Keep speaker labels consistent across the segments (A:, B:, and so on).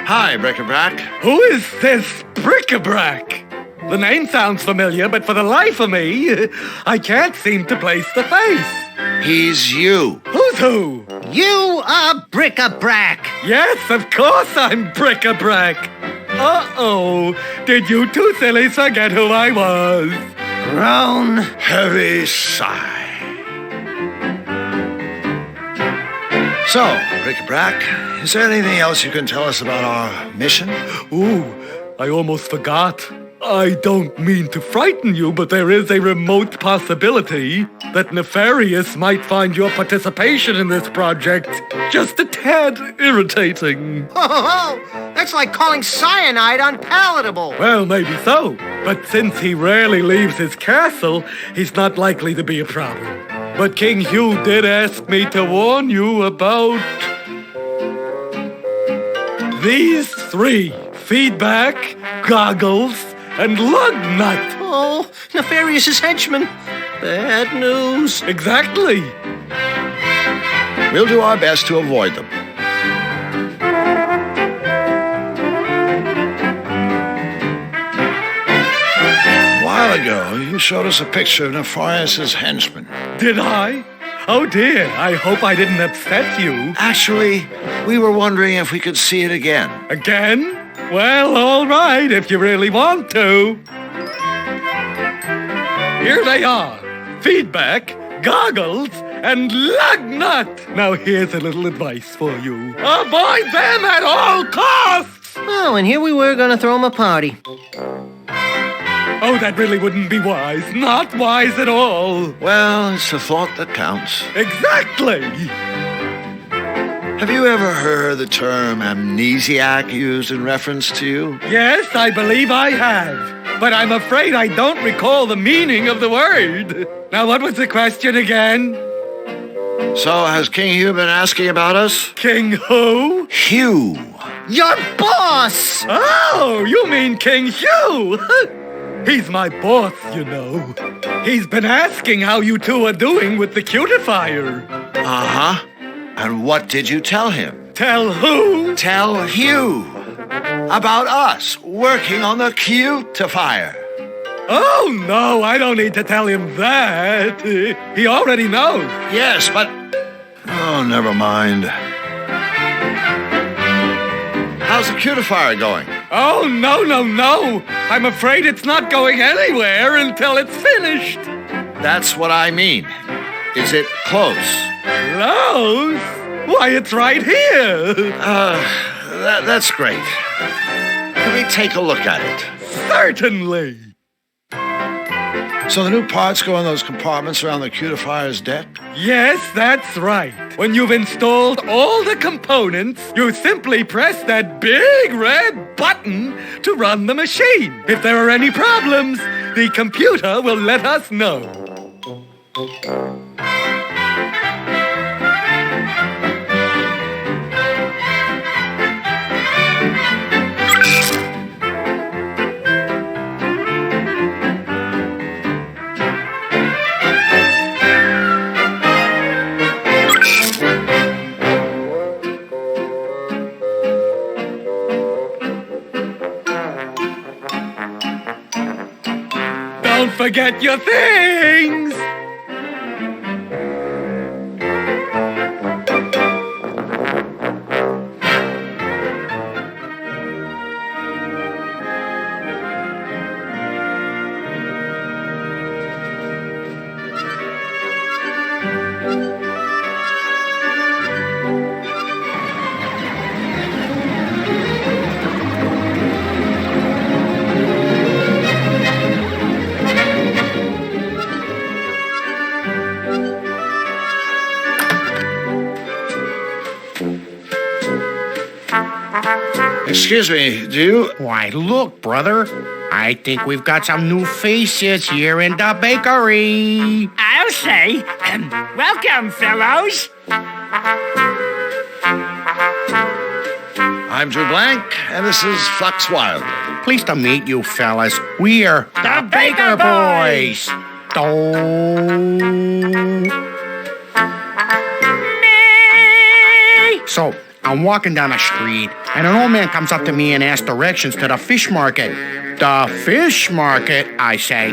A: Hi, Bric-a-Brac.
B: Who is this Bric-a-Brac? The name sounds familiar, but for the life of me, I can't seem to place the face.
A: He's you.
B: Who's who?
C: You are Bric-a-Brac.
B: Yes, of course I'm Bric-a-Brac. Uh-oh. Did you two sillies forget who I was?
C: Groan.
A: Heavy sigh. So, Bric-a-Brac, is there anything else you can tell us about our mission?
B: Ooh, I almost forgot. I don't mean to frighten you, but there is a remote possibility that Nefarious might find your participation in this project just a tad irritating.
C: Oh, that's like calling cyanide unpalatable.
B: Well, maybe so, but since he rarely leaves his castle, he's not likely to be a problem. But King Hugh did ask me to warn you about these three: Feedback, Goggles, and Lugnut.
C: Oh, Nefarious's henchmen. Bad news.
B: Exactly.
A: We'll do our best to avoid them. A while ago, you showed us a picture of Nefarious' henchmen.
B: Did I? Oh dear, I hope I didn't upset you.
A: Actually, we were wondering if we could see it again.
B: Again? Well, all right, if you really want to. Here they are. Feedback, Goggles, and Lugnut. Now here's a little advice for you. Avoid them at all costs!
C: Oh, and here we were gonna throw him a party.
B: Oh, that really wouldn't be wise. Not wise at all.
A: Well, it's the thought that counts.
B: Exactly.
A: Have you ever heard the term amnesiac used in reference to you?
B: Yes, I believe I have. But I'm afraid I don't recall the meaning of the word. Now, what was the question again?
A: So, has King Hugh been asking about us?
B: King who?
A: Hugh.
C: Your boss!
B: Oh, you mean King Hugh? He's my boss, you know. He's been asking how you two are doing with the cutifier.
A: Uh-huh. And what did you tell him?
B: Tell who?
A: Tell Hugh about us working on the cutifier.
B: Oh, no, I don't need to tell him that. He already knows.
A: Yes, but... Oh, never mind. How's the cutifier going?
B: Oh, no. I'm afraid it's not going anywhere until it's finished.
A: That's what I mean. Is it close?
B: Close? Why, it's right here.
A: That's great. Can we take a look at it?
B: Certainly.
A: So the new parts go in those compartments around the cutifier's deck?
B: Yes, that's right. When you've installed all the components, you simply press that big red button to run the machine. If there are any problems, the computer will let us know. Don't forget your things!
A: Excuse me, do you...
D: Why, look, brother. I think we've got some new faces here in the bakery.
E: I'll say, welcome, fellows.
A: I'm Drew Blank, and this is Flux Wild.
D: Pleased to meet you, fellas. We're
E: The Baker Boys.
D: So, I'm walking down the street, and an old man comes up to me and asks directions to the fish market. The fish market, I say.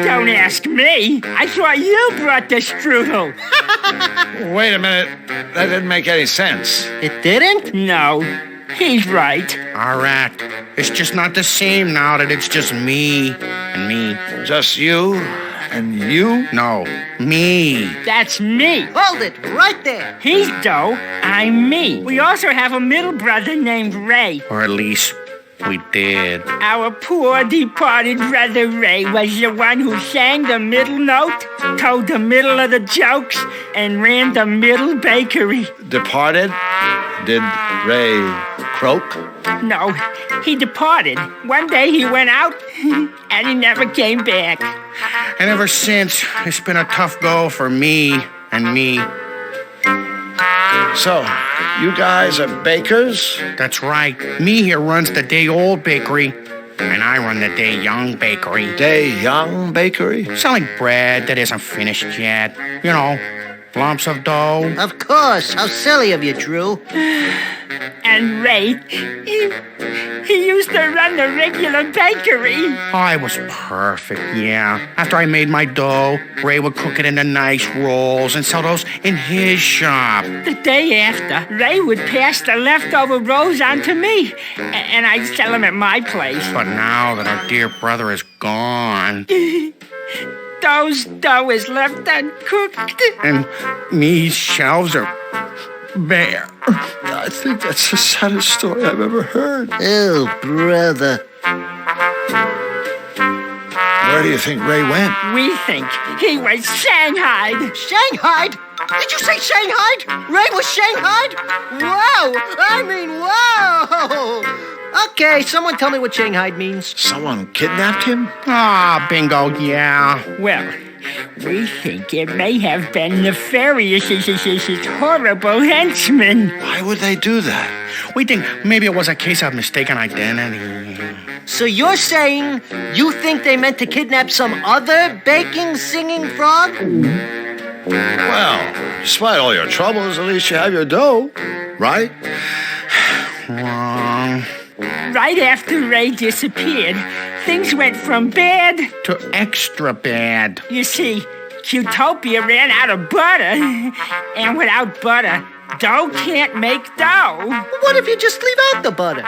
E: Don't ask me. I thought you brought the strudel.
A: Wait a minute. That didn't make any sense.
C: It didn't?
E: No, he's right.
D: All right. It's just not the same now that it's just me and me.
A: Just you and you?
D: No, me.
E: That's me.
C: Hold it right there.
E: He's Doe, I'm me. We also have a middle brother named Ray.
D: Or at least we did.
E: Our poor departed brother Ray was the one who sang the middle note, told the middle of the jokes, and ran the middle bakery.
A: Departed? Did Ray croak?
E: No, he departed. One day he went out, and he never came back.
D: And ever since, it's been a tough go for me and me.
A: So, you guys are bakers?
D: That's right. Me here runs the day-old bakery, and I run the day-young bakery.
A: Day Young Bakery?
D: Selling bread that isn't finished yet. You know, lumps of dough.
C: Of course. How silly of you, Drew.
E: And Ray, he used to run the regular bakery.
D: I was perfect, yeah. After I made my dough, Ray would cook it into nice rolls and sell those in his shop.
E: The day after, Ray would pass the leftover rolls on to me, and I'd sell them at my place.
D: But now that our dear brother is gone,
E: Dough's dough is left uncooked.
D: and me's shelves are bare.
A: I think that's the saddest story I've ever heard.
C: Oh, brother.
A: Where do you think Ray went?
E: We think he was shanghaied.
C: Shanghaied? Did you say Shanghaied? Ray was Shanghaied? Whoa! I mean, whoa! Okay, someone tell me what Shanghaied means.
A: Someone kidnapped him?
D: Ah, bingo, yeah.
E: Well, we think it may have been nefarious, horrible henchmen.
A: Why would they do that?
D: We think maybe it was a case of mistaken identity.
C: So you're saying you think they meant to kidnap some other baking, singing frog?
A: Well, despite all your troubles, at least you have your dough, right?
D: Wrong.
E: Right after Ray disappeared, things went from bad.
D: To extra bad.
E: You see, Qtopia ran out of butter, and without butter, dough can't make dough.
C: What if you just leave out the butter?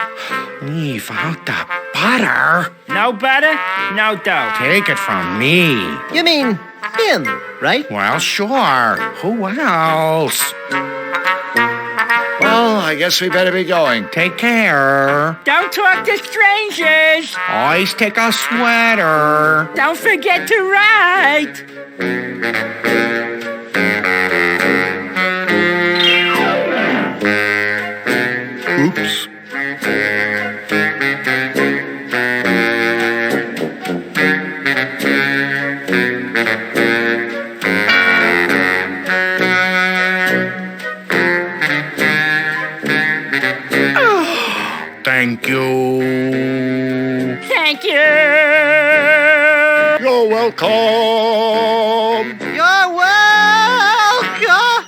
D: Leave out the butter?
E: No butter, no dough.
D: Take it from me.
C: You mean him, right?
D: Well, sure. Who else?
A: Well, I guess we better be going.
D: Take care.
E: Don't talk to strangers.
D: Always take a sweater.
E: Don't forget to write.
A: Oops.
D: Thank you.
E: Thank you.
A: You're welcome.
C: You're welcome.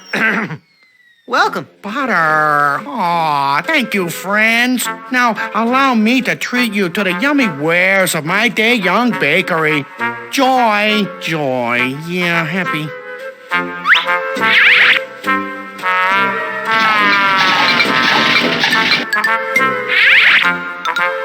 C: Welcome.
D: Butter. Aw, thank you, friends. Now, allow me to treat you to the yummy wares of my day young bakery. Joy, joy. Yeah, happy.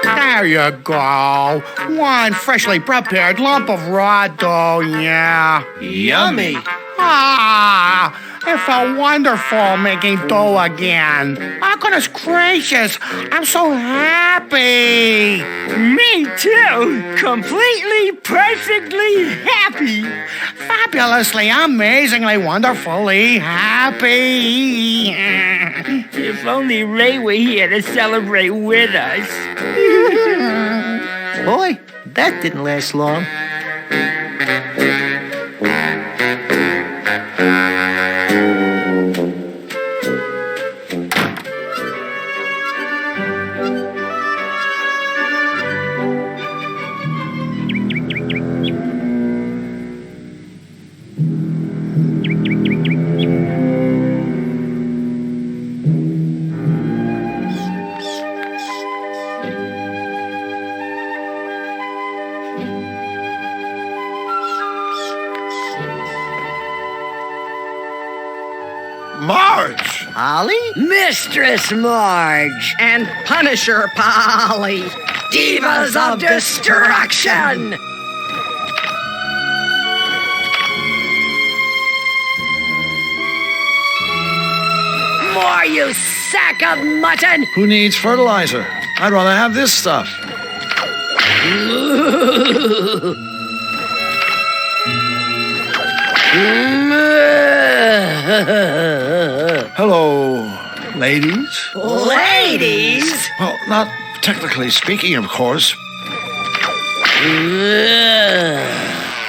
D: There you go. One freshly prepared lump of raw dough, yeah.
C: Yummy.
D: Ah, it felt wonderful making dough again. Oh, goodness gracious, I'm so happy.
E: Me too. Completely, perfectly happy.
D: Fabulously, amazingly, wonderfully happy.
E: If only Ray were here to celebrate with us.
C: Boy, that didn't last long. Polly?
F: Mistress Marge.
C: And Punisher Polly.
F: Divas of Destruction. More, you sack of mutton!
A: Who needs fertilizer? I'd rather have this stuff. Hello, ladies?
F: Ladies?
A: Well, not technically speaking, of course.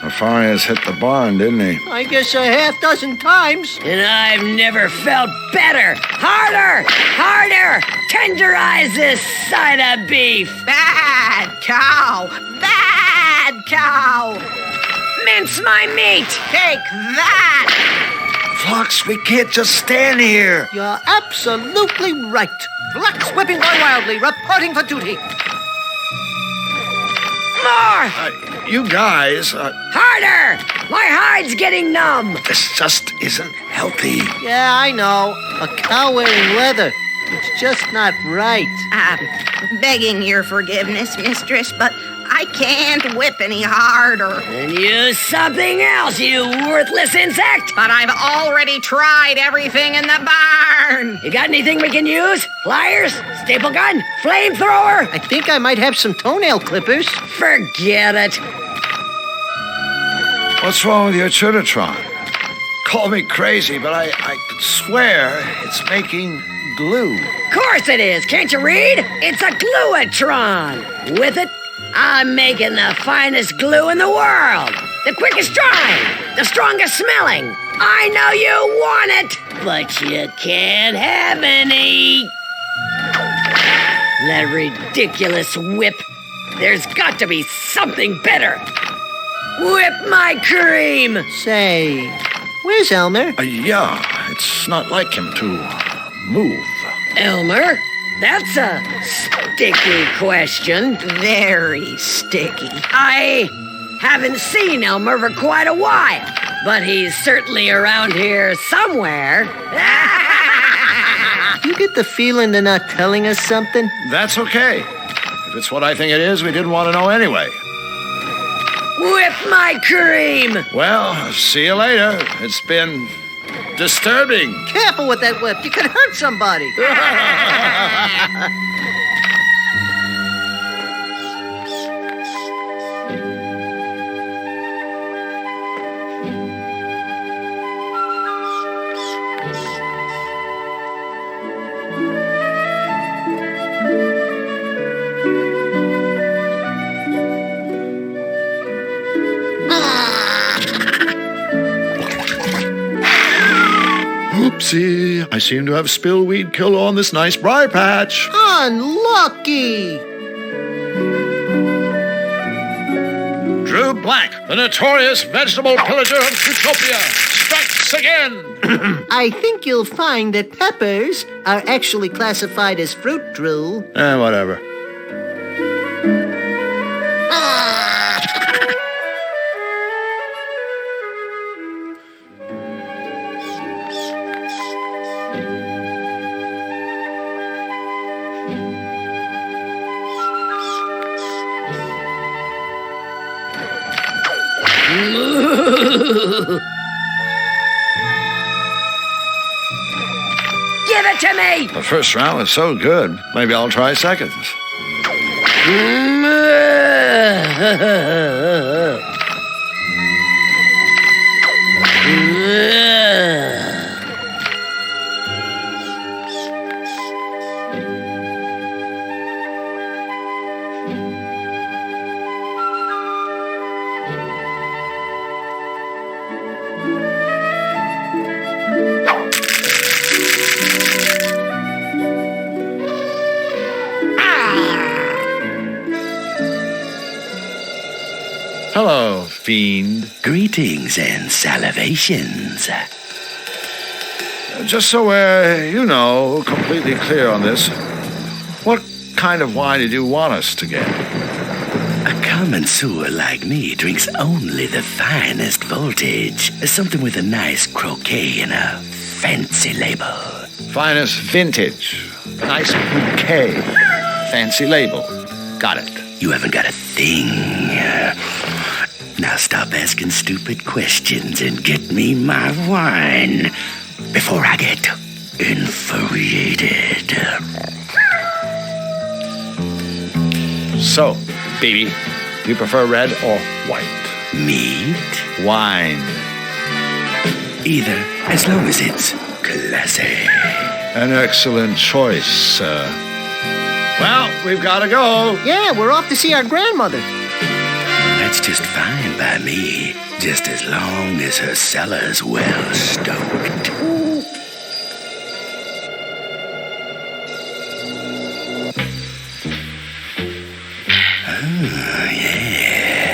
A: Nefarious hit the barn, didn't he?
C: I guess a half dozen times.
F: And I've never felt better. Harder! Harder! Tenderize this side of beef.
C: Bad cow! Bad cow!
F: Mince my meat.
C: Take that!
A: Flux, we can't just stand here.
C: You're absolutely right. Flux whipping boy wildly, reporting for duty.
F: More!
A: You guys,
F: Harder! My hide's getting numb.
A: this just isn't healthy.
C: Yeah, I know. A cow wearing leather. It's just not right.
G: Begging your forgiveness, mistress, but I can't whip any harder.
F: Then use something else, you worthless insect.
G: But I've already tried everything in the barn.
F: You got anything we can use? Pliers? Staple gun? Flamethrower?
C: I think I might have some toenail clippers.
F: Forget it.
A: What's wrong with your Trinitron? Call me crazy, but I could swear it's making glue.
F: Course it is. Can't you read? It's a gluatron. With it, I'm making the finest glue in the world. The quickest drying. The strongest smelling. I know you want it, but you can't have any. That ridiculous whip. There's got to be something better. Whip my cream.
C: Say, where's Elmer?
A: Yeah, it's not like him to move.
F: Elmer? That's a sticky question.
G: Very sticky.
F: I haven't seen Elmer for quite a while, but he's certainly around here somewhere.
C: You get the feeling they're not telling us something?
A: That's okay. If it's what I think it is, we didn't want to know anyway.
F: Whip my cream!
A: Well, see you later. It's been disturbing.
C: Careful with that whip. You could hurt somebody.
A: Oopsie, I seem to have spilled weed killer on this nice briar patch.
C: Unlucky.
A: Drew Black, the notorious vegetable pillager of Utopia, strikes again.
C: I think you'll find that peppers are actually classified as fruit, Drew.
A: Whatever.
F: Give it to me!
A: The first round was so good. Maybe I'll try seconds. Hello, fiend.
H: Greetings and salivations.
A: Just so we're, completely clear on this, what kind of wine did you want us to get?
H: A connoisseur like me drinks only the finest voltage. Something with a nice croquet and a fancy label.
A: Finest vintage. Nice bouquet. Fancy label. Got it.
H: You haven't got a thing. Now stop asking stupid questions and get me my wine before I get infuriated.
A: So, baby, you prefer red or white?
H: Meat?
A: Wine.
H: Either, as long as it's classy.
A: An excellent choice, sir. Well, we've got to go.
C: Yeah, we're off to see our grandmother.
H: That's just fine by me, just as long as her cellar's well stoked. Oh, yeah.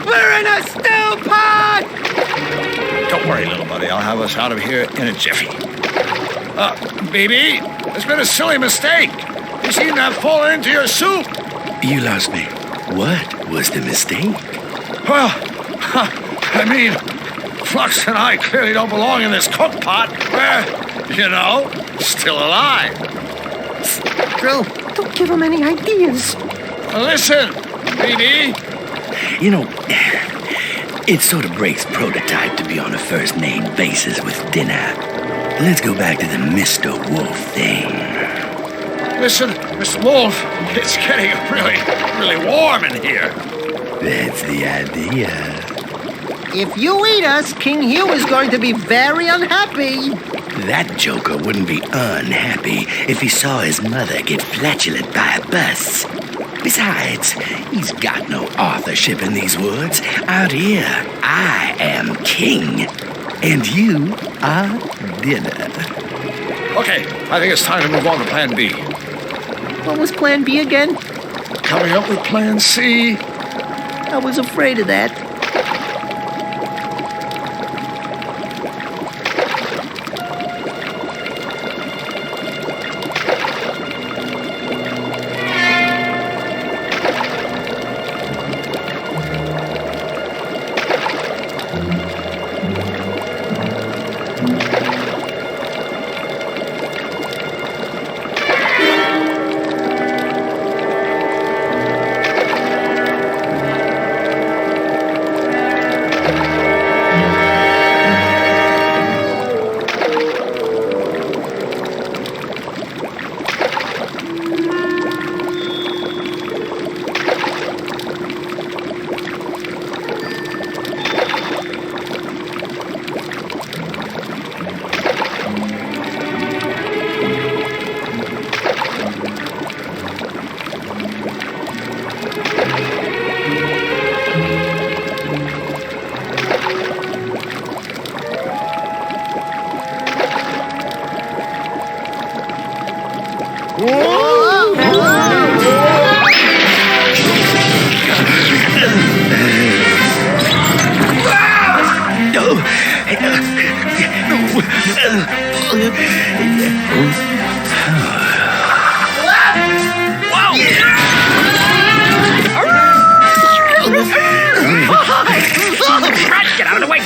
C: We're in a stew pot!
A: Don't worry, little buddy. I'll have us out of here in a jiffy. Baby, it's been a silly mistake. You seem to have fallen into your soup.
H: You lost me. What was the mistake?
A: Well, I mean, Flux and I clearly don't belong in this cook pot. We're, still alive.
C: Drew, don't give him any ideas.
A: Listen, baby.
H: You know, it sort of breaks prototype to be on a first-name basis with dinner. Let's go back to the Mr. Wolf thing.
A: Listen, Mr. Wolf, it's getting really, really warm in here.
H: That's the idea.
C: If you eat us, King Hugh is going to be very unhappy.
H: That joker wouldn't be unhappy if he saw his mother get flatulent by a bus. Besides, he's got no authorship in these woods. Out here, I am king, and you are dinner.
A: Okay, I think it's time to move on to Plan B.
C: What was Plan B again?
A: Coming up with Plan C.
C: I was afraid of that.
F: Get out of the way!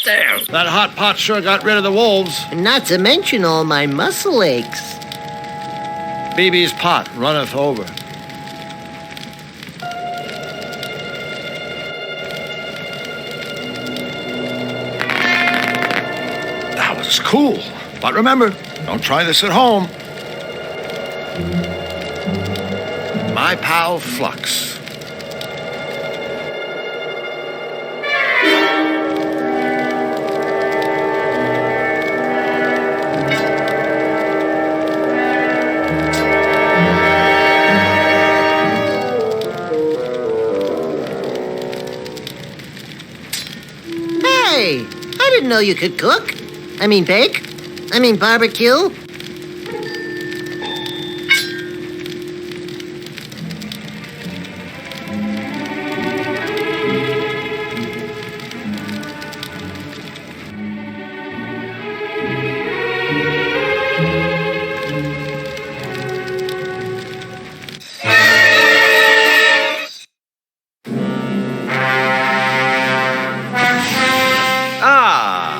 A: Damn. That hot pot sure got rid of the wolves.
C: Not to mention all my muscle aches.
A: BB's pot runneth over. That was cool. But remember, don't try this at home. My pal Flux.
C: Hey, I didn't know you could cook. I mean bake. I mean barbecue.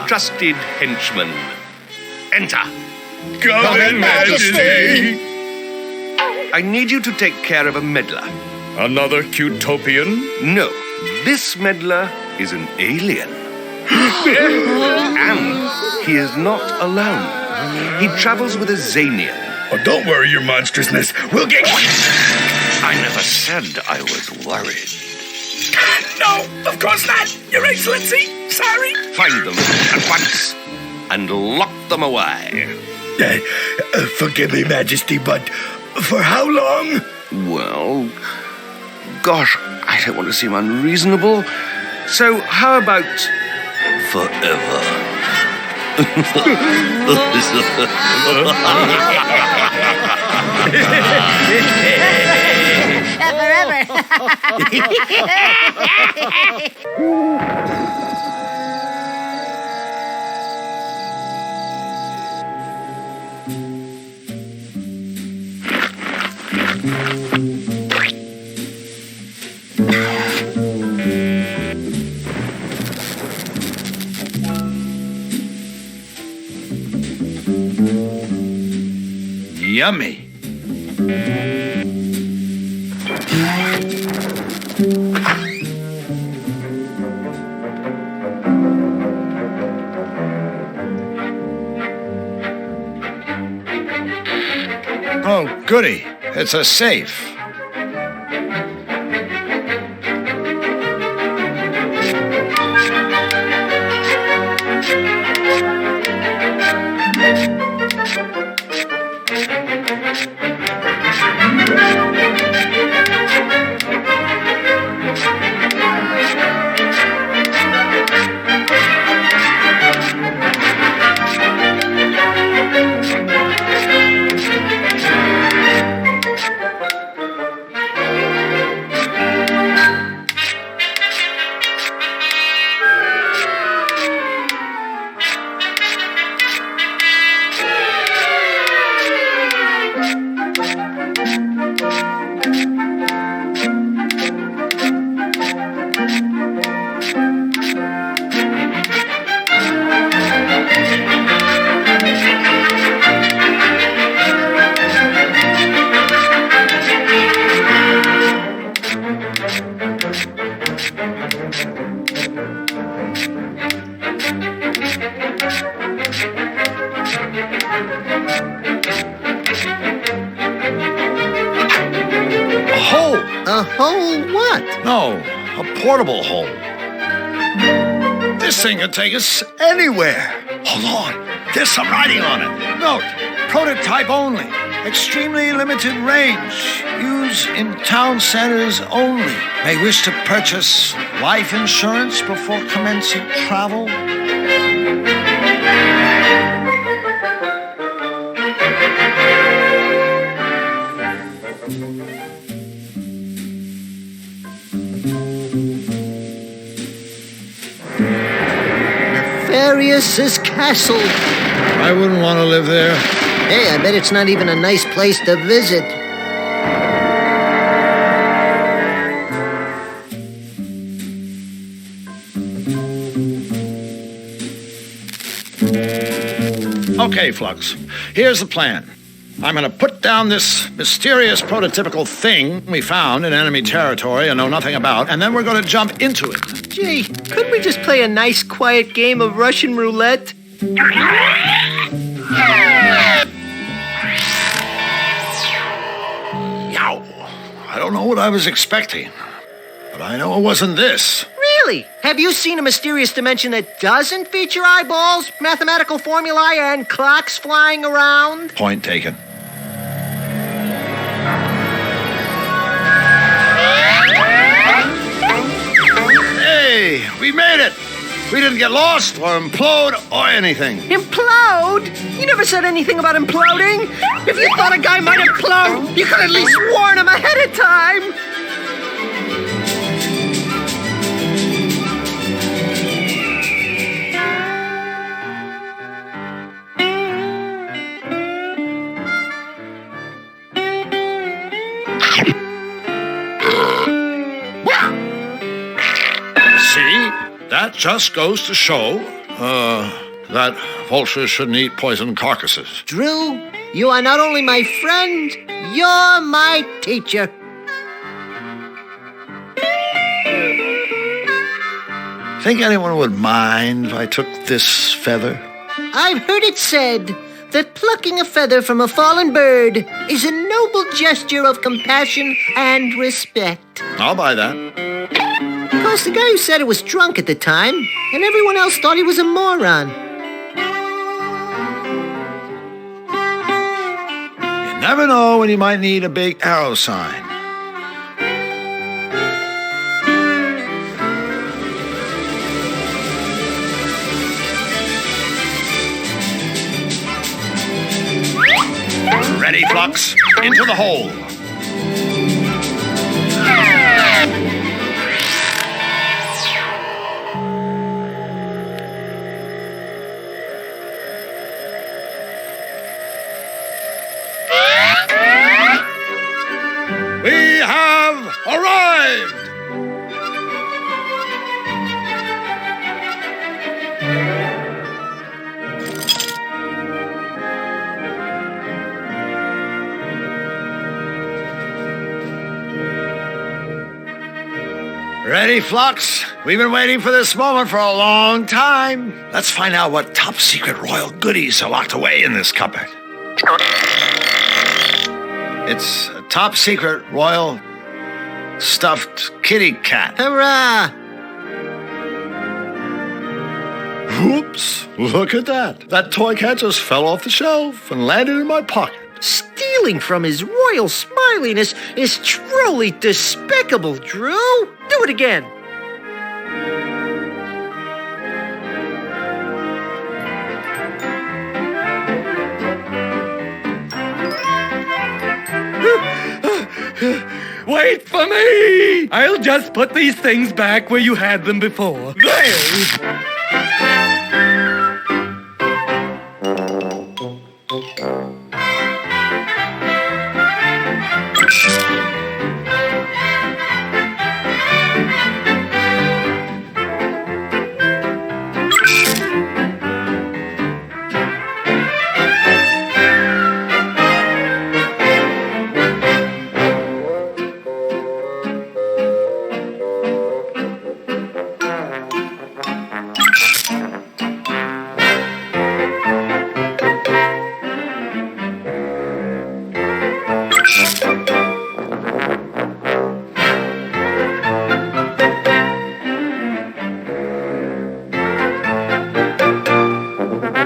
I: Trusted henchman. Enter.
B: Come in, Majesty.
I: I need you to take care of a meddler.
B: Another Cutopian?
I: No, this meddler is an alien. And he is not alone. He travels with a Zanian.
B: Oh, don't worry, your monstrousness. We'll get...
I: I never said I was worried.
B: No, of course not, Your Excellency. Sorry.
I: Find them at once and lock them away.
B: Forgive me, Majesty, but for how long?
I: Well, gosh, I don't want to seem unreasonable. So how about forever?
A: Yummy. Oh, goody. It's a safe.
C: A hole what?
A: No, a portable hole. This thing can take us anywhere. Hold on. There's some writing on it. Note, prototype only. Extremely limited range. Use in town centers only. May wish to purchase life insurance before commencing travel.
C: Nefarious' castle.
A: I wouldn't want to live there.
C: Hey, I bet it's not even a nice place to visit.
A: Okay, Flux. Here's the plan. I'm going to put down this mysterious prototypical thing we found in enemy territory and know nothing about, and then we're going to jump into it.
C: Gee, couldn't we just play a nice, quiet game of Russian roulette?
A: Yow. I don't know what I was expecting, but I know it wasn't this.
C: Really? Have you seen a mysterious dimension that doesn't feature eyeballs, mathematical formulae, and clocks flying around?
A: Point taken. Hey, we made it! We didn't get lost or implode or anything.
C: Implode? You never said anything about imploding. If you thought a guy might implode, you could at least warn him ahead of time.
A: See? That just goes to show, that vultures shouldn't eat poisoned carcasses.
C: Drew, you are not only my friend, you're my teacher.
A: Think anyone would mind if I took this feather?
C: I've heard it said that plucking a feather from a fallen bird is a noble gesture of compassion and respect.
A: I'll buy that.
C: Of course, the guy who said it was drunk at the time, and everyone else thought he was a moron.
A: You never know when you might need a big arrow sign. Ready, Flux? Into the hole. We have arrived! Ready, Flux? We've been waiting for this moment for a long time. Let's find out what top secret royal goodies are locked away in this cupboard. It's a top secret royal stuffed kitty cat.
C: Hurrah!
A: Whoops, look at that. That toy cat just fell off the shelf and landed in my pocket.
C: Stealing from his royal smiliness is truly despicable, Drew. Do it again.
B: Wait for me! I'll just put these things back where you had them before. There!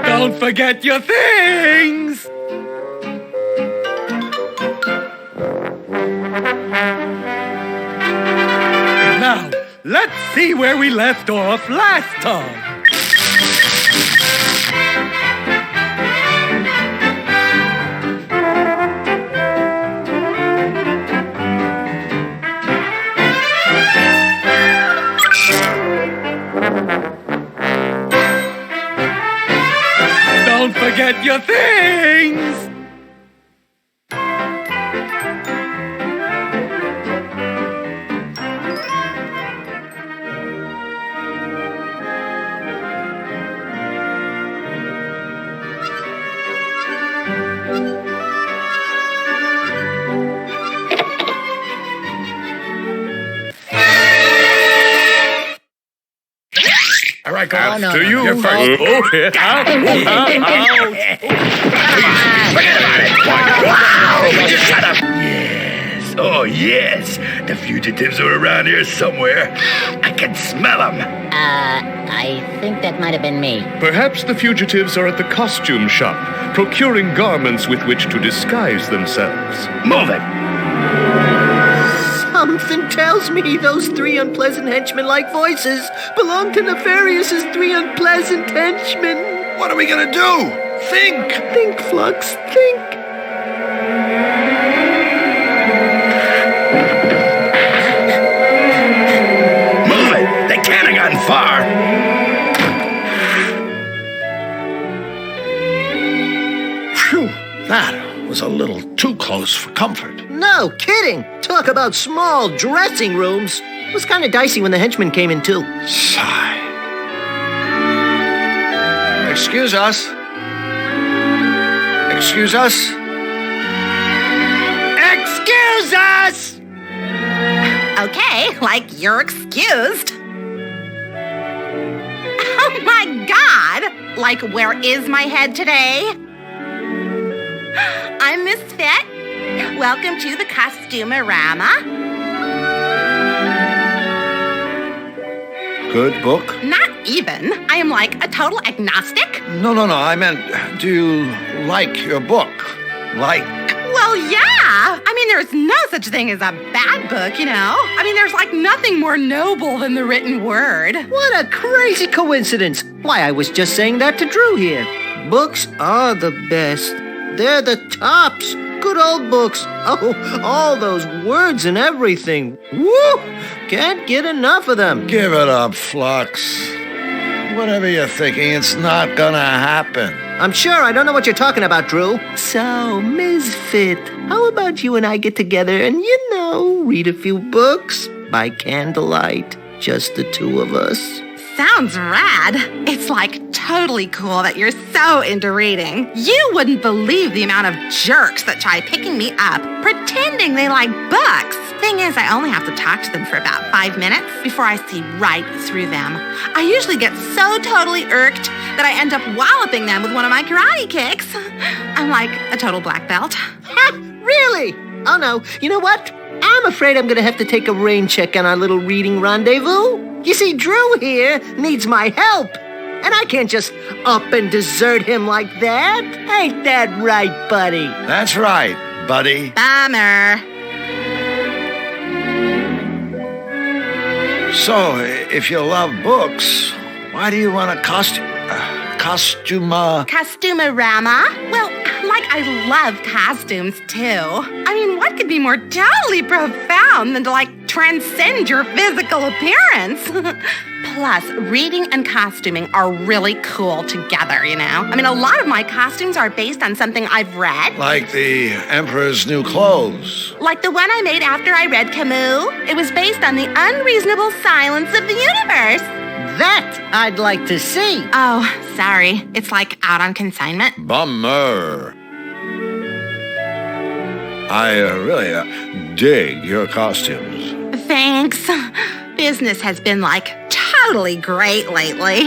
B: Don't forget your things! Now, let's see where we left off last time. Don't forget your things! Michael.
H: After you.
B: You're first. Oh, yeah.
H: Forget about it. Wow! Would you shut up? Yes. Oh, yes. The fugitives are around here somewhere. I can smell them.
F: I think that might have been me.
J: Perhaps the fugitives are at the costume shop, procuring garments with which to disguise themselves.
H: Move it.
C: Something tells me those three unpleasant henchmen-like voices belong to Nefarious's three unpleasant henchmen.
A: What are we gonna do? Think!
C: Think, Flux, think.
H: Move it. They can't have gotten far.
A: Phew, that was a little too close for comfort.
C: No kidding. Talk about small dressing rooms. It was kind of dicey when the henchmen came in, too.
A: Sigh. Excuse us. Excuse us.
C: Excuse us!
G: Okay, like you're excused. Oh my god! Like, where is my head today? I'm Miss Fit. Welcome to the Costumerama.
A: Good book?
G: Not even. I am like a total agnostic.
A: No. I meant, do you like your book? Like?
G: Well, yeah. I mean, there's no such thing as a bad book, you know? I mean, there's like nothing more noble than the written word.
C: What a crazy coincidence. Why, I was just saying that to Drew here. Books are the best. They're the tops. Good old books. Oh, all those words and everything. Woo! Can't get enough of them.
A: Give it up, Flux. Whatever you're thinking, it's not gonna happen.
C: I'm sure I don't know what you're talking about, Drew. So, Misfit, how about you and I get together and, read a few books by candlelight? Just the two of us.
G: Sounds rad. It's like totally cool that you're so into reading. You wouldn't believe the amount of jerks that try picking me up, pretending they like books. Thing is, I only have to talk to them for about 5 minutes before I see right through them. I usually get so totally irked that I end up walloping them with one of my karate kicks. I'm like a total black belt.
C: Ha! Really? Oh no, you know what? I'm afraid I'm gonna have to take a rain check on our little reading rendezvous. You see, Drew here needs my help. And I can't just up and desert him like that. Ain't that right, buddy?
A: That's right, buddy.
G: Bummer.
A: So, if you love books, why do you want a
G: Costumerama? Well, like I love costumes too. I mean, what could be more totally profound than to like transcend your physical appearance? Plus, reading and costuming are really cool together, you know? I mean, a lot of my costumes are based on something I've read.
A: Like the Emperor's New Clothes.
G: Like the one I made after I read Camus. It was based on the unreasonable silence of the universe.
C: That I'd like to see.
G: Oh, sorry. It's like out on consignment.
A: Bummer. I really dig your costumes.
G: Thanks. Business has been like totally great lately.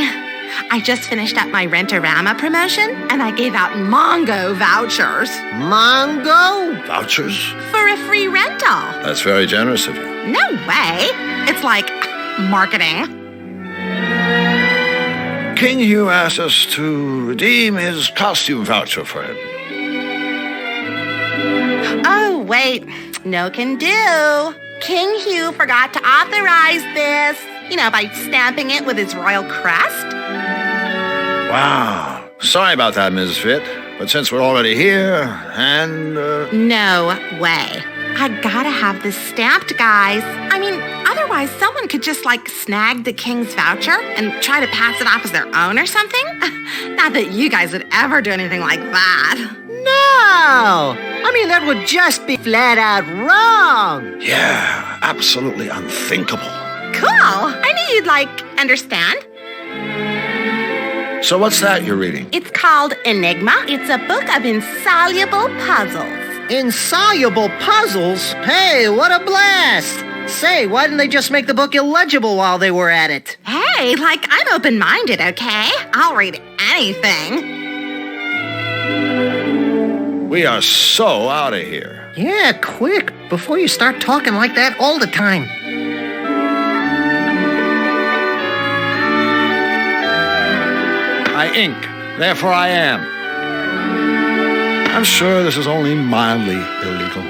G: I just finished up my Rent-A-Rama promotion and I gave out Mongo vouchers.
C: Mongo?
A: Vouchers?
G: For a free rental.
A: That's very generous of you.
G: No way. It's like marketing.
A: King Hugh asked us to redeem his costume voucher for him.
G: Oh, wait. No can do. King Hugh forgot to authorize this, by stamping it with his royal crest.
A: Wow. Sorry about that, Ms. Fit. But since we're already here, and...
G: No way. I gotta have this stamped, guys. I mean, otherwise someone could just, snag the king's voucher and try to pass it off as their own or something. Not that you guys would ever do anything like that.
C: No! I mean, that would just be flat out wrong.
A: Yeah, absolutely unthinkable.
G: Cool. I knew you'd, understand.
A: So what's that you're reading?
G: It's called Enigma. It's a book of insoluble puzzles.
C: Insoluble puzzles? Hey, what a blast! Say, why didn't they just make the book illegible while they were at it?
G: Hey, like, I'm open-minded, okay? I'll read anything.
A: We are so out of here.
C: Yeah, quick, before you start talking like that all the time.
A: I ink, therefore I am. I'm sure this is only mildly illegal.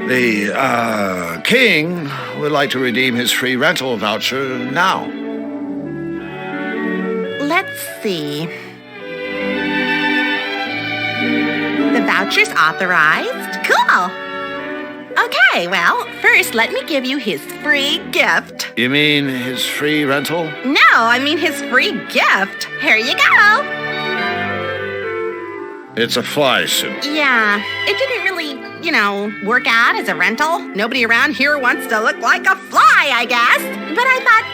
A: The king would like to redeem his free rental voucher now.
G: Let's see. The voucher's authorized. Cool. Okay, well, first let me give you his free gift.
A: You mean his free rental?
G: No, I mean his free gift. Here you go.
A: It's a fly suit.
G: Yeah, it didn't really, work out as a rental. Nobody around here wants to look like a fly, I guess. But I thought,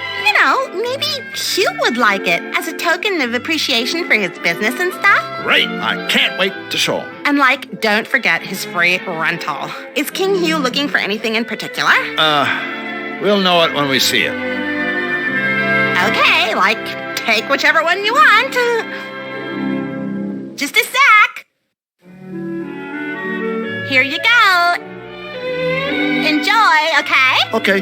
G: maybe Hugh would like it as a token of appreciation for his business and stuff.
A: Great! I can't wait to show him.
G: And don't forget his free rental. Is King Hugh looking for anything in particular?
A: We'll know it when we see it.
G: Okay, take whichever one you want. Just a sec. Here you go. Enjoy, okay?
A: Okay.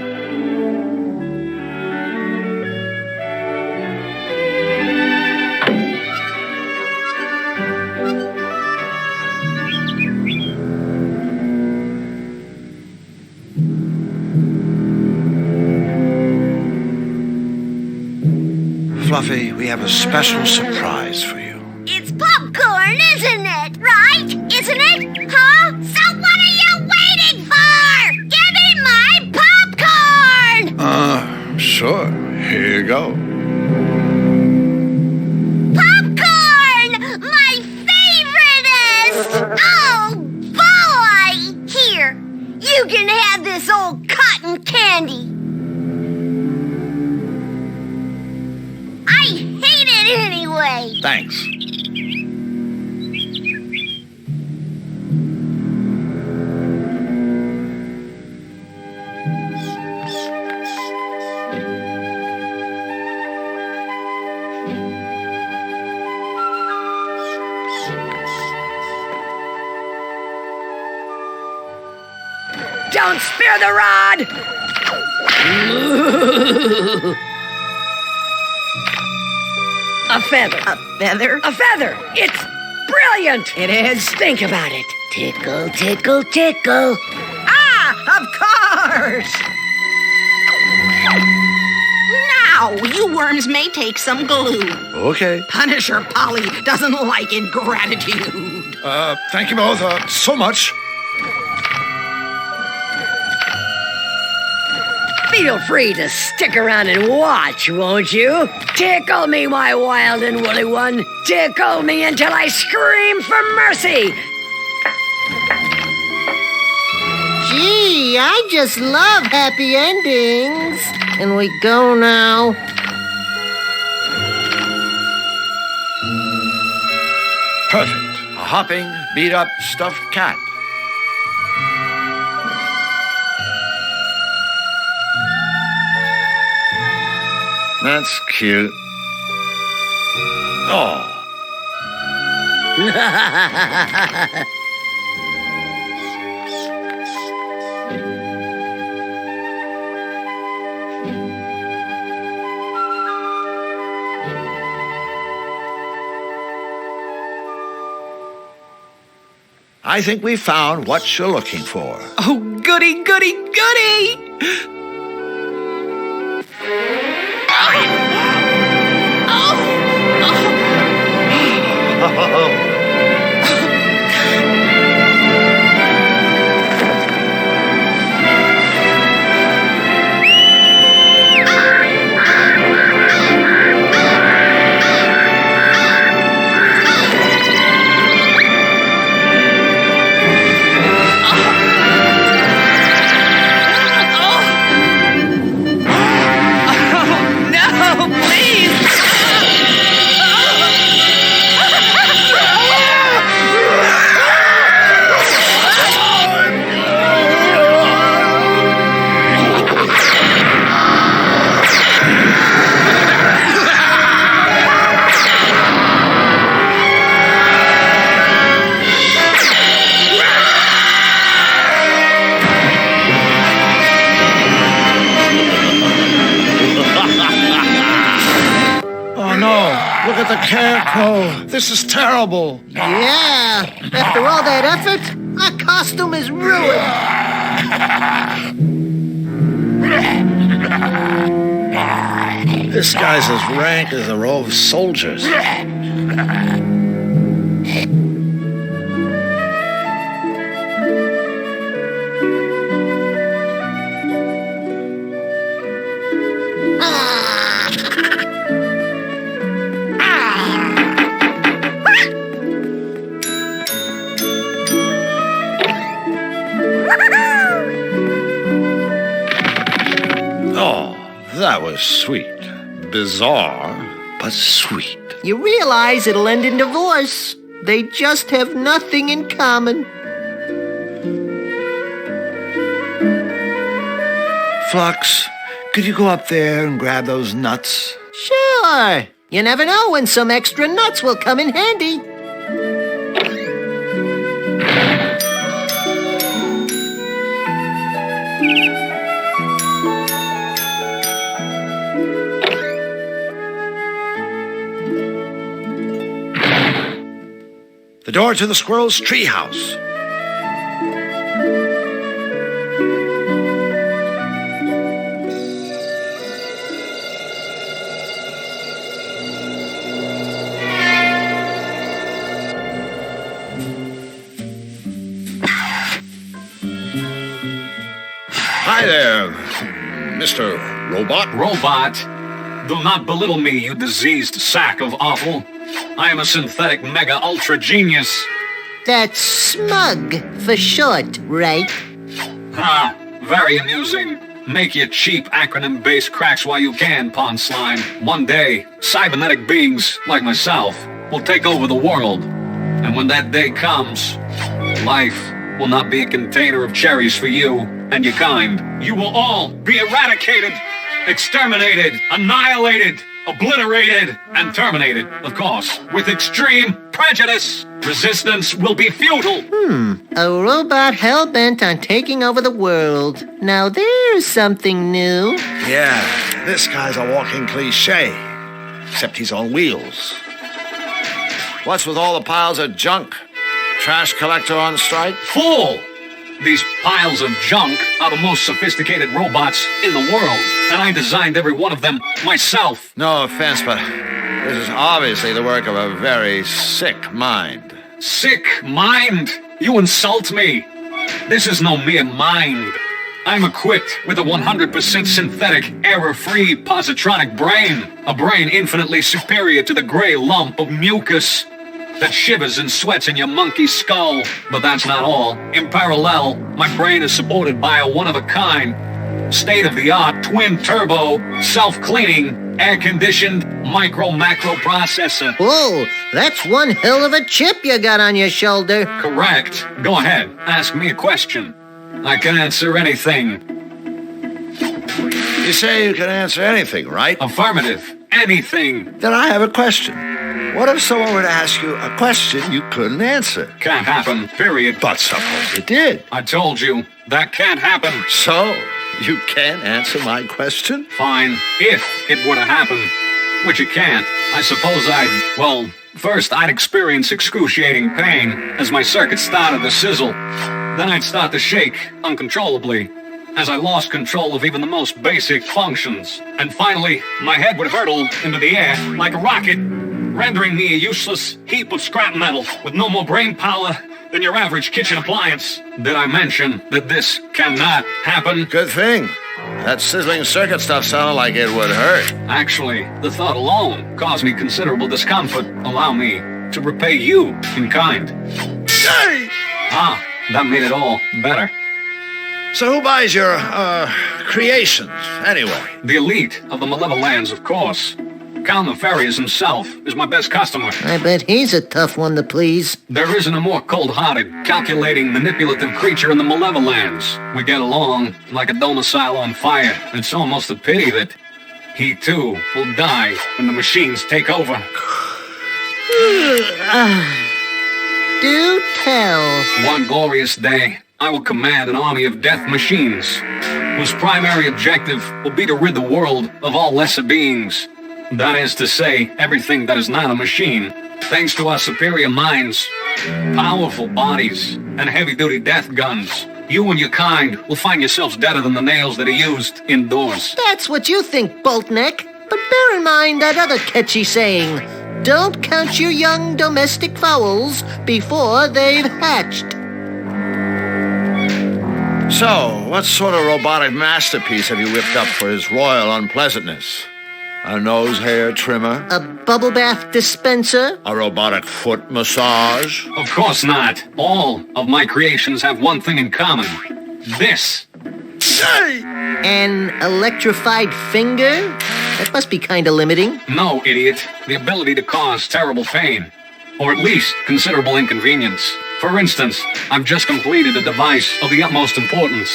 A: Fluffy, we have a special surprise for you.
K: It's popcorn, isn't it? Right? Isn't it? Huh? So what are you waiting for? Give me my popcorn!
A: Sure. Here you go.
K: Popcorn! My favoriteest! Oh, boy! Here, you can have this old cotton candy. I hate it anyway.
A: Thanks.
F: Don't spare the rod! A feather.
G: A feather?
F: A feather! It's brilliant!
C: It is?
F: Think about it.
K: Tickle, tickle, tickle.
C: Ah, of course!
G: Now, you worms may take some glue.
A: Okay.
C: Punisher Polly doesn't like ingratitude.
A: Thank you both so much.
F: Feel free to stick around and watch, won't you? Tickle me, my wild and woolly one. Tickle me until I scream for mercy.
C: Gee, I just love happy endings. Can we go now?
A: Perfect. A hopping, beat-up, stuffed cat. That's cute. Oh. I think we found what you're looking for.
C: Oh, goody, goody, goody!
A: Scarecrow, this is terrible.
C: Yeah, after all that effort, my costume is ruined.
A: This guy's as rank as a row of soldiers. Oh, that was sweet. Bizarre, but sweet.
C: You realize it'll end in divorce. They just have nothing in common.
A: Flux, could you go up there and grab those nuts?
C: Sure. You never know when some extra nuts will come in handy.
A: The door to the squirrel's treehouse. Hi there, Mr. Robot.
L: Robot, do not belittle me, you diseased sack of offal. I am a synthetic mega ultra genius.
C: That's smug for short, right?
L: Ha, very amusing. Make your cheap acronym-based cracks while you can, Pond Slime. One day, cybernetic beings like myself will take over the world. And when that day comes, life will not be a container of cherries for you and your kind. You will all be eradicated, exterminated, annihilated, obliterated, and terminated, of course, with extreme prejudice. Resistance will be futile.
C: A robot hell-bent on taking over the world. Now there's something new.
A: Yeah, this guy's a walking cliche, except he's on wheels. What's with all the piles of junk? Trash collector on strike?
L: Fool! These piles of junk are the most sophisticated robots in the world, and I designed every one of them myself.
A: No offense, but this is obviously the work of a very sick mind.
L: Sick mind? You insult me. This is no mere mind. I'm equipped with a 100% synthetic, error-free positronic brain. A brain infinitely superior to the gray lump of mucus that shivers and sweats in your monkey skull. But that's not all. In parallel, my brain is supported by a one-of-a-kind, state-of-the-art, twin-turbo, self-cleaning, air-conditioned, micro-macro processor.
C: Whoa, that's one hell of a chip you got on your shoulder.
L: Correct. Go ahead, ask me a question. I can answer anything.
A: You say you can answer anything, right?
L: Affirmative. Anything.
A: Then I have a question. What if someone were to ask you a question you couldn't answer?
L: Can't happen, period.
A: But suppose it did.
L: I told you, that can't happen.
A: So, you can't answer my question?
L: Fine, if it were to happen, which it can't. I suppose first I'd experience excruciating pain as my circuits started to sizzle. Then I'd start to shake uncontrollably as I lost control of even the most basic functions. And finally, my head would hurtle into the air like a rocket, rendering me a useless heap of scrap metal with no more brain power than your average kitchen appliance. Did I mention that this cannot happen?
A: Good thing. That sizzling circuit stuff sounded like it would hurt.
L: Actually, the thought alone caused me considerable discomfort. Allow me to repay you in kind.
A: Hey!
L: Ah, that made it all better.
A: So who buys your, creations, anyway?
L: The elite of the Malevolence, of course. Count Nefarious himself is my best customer.
C: I bet he's a tough one to please.
L: There isn't a more cold-hearted, calculating, manipulative creature in the Malevolence. We get along like a domicile on fire. It's almost a pity that he, too, will die when the machines take over.
C: Do tell.
L: One glorious day, I will command an army of death machines, whose primary objective will be to rid the world of all lesser beings. That is to say, everything that is not a machine. Thanks to our superior minds, powerful bodies, and heavy-duty death guns, you and your kind will find yourselves deader than the nails that are used indoors.
C: That's what you think, Boltneck. But bear in mind that other catchy saying, don't count your young domestic fowls before they've hatched.
A: So, what sort of robotic masterpiece have you whipped up for his royal unpleasantness? A nose hair trimmer?
C: A bubble bath dispenser?
A: A robotic foot massage?
L: Of course not. All of my creations have one thing in common. This.
C: An electrified finger? That must be kinda limiting.
L: No, idiot. The ability to cause terrible pain. Or at least considerable inconvenience. For instance, I've just completed a device of the utmost importance.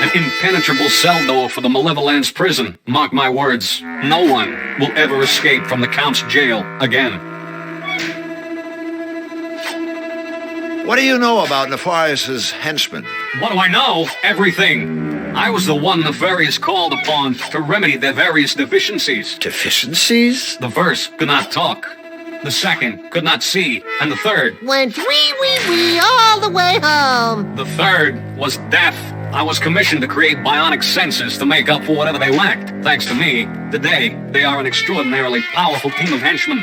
L: An impenetrable cell door for the Malevolence prison. Mark my words, no one will ever escape from the Count's jail again.
A: What do you know about Nefarious' henchmen?
L: What do I know? Everything. I was the one Nefarious called upon to remedy their various deficiencies.
A: Deficiencies?
L: The first could not talk. The second could not see. And the third...
C: went wee all the way home.
L: The third was deaf. I was commissioned to create bionic senses to make up for whatever they lacked. Thanks to me, today, they are an extraordinarily powerful team of henchmen.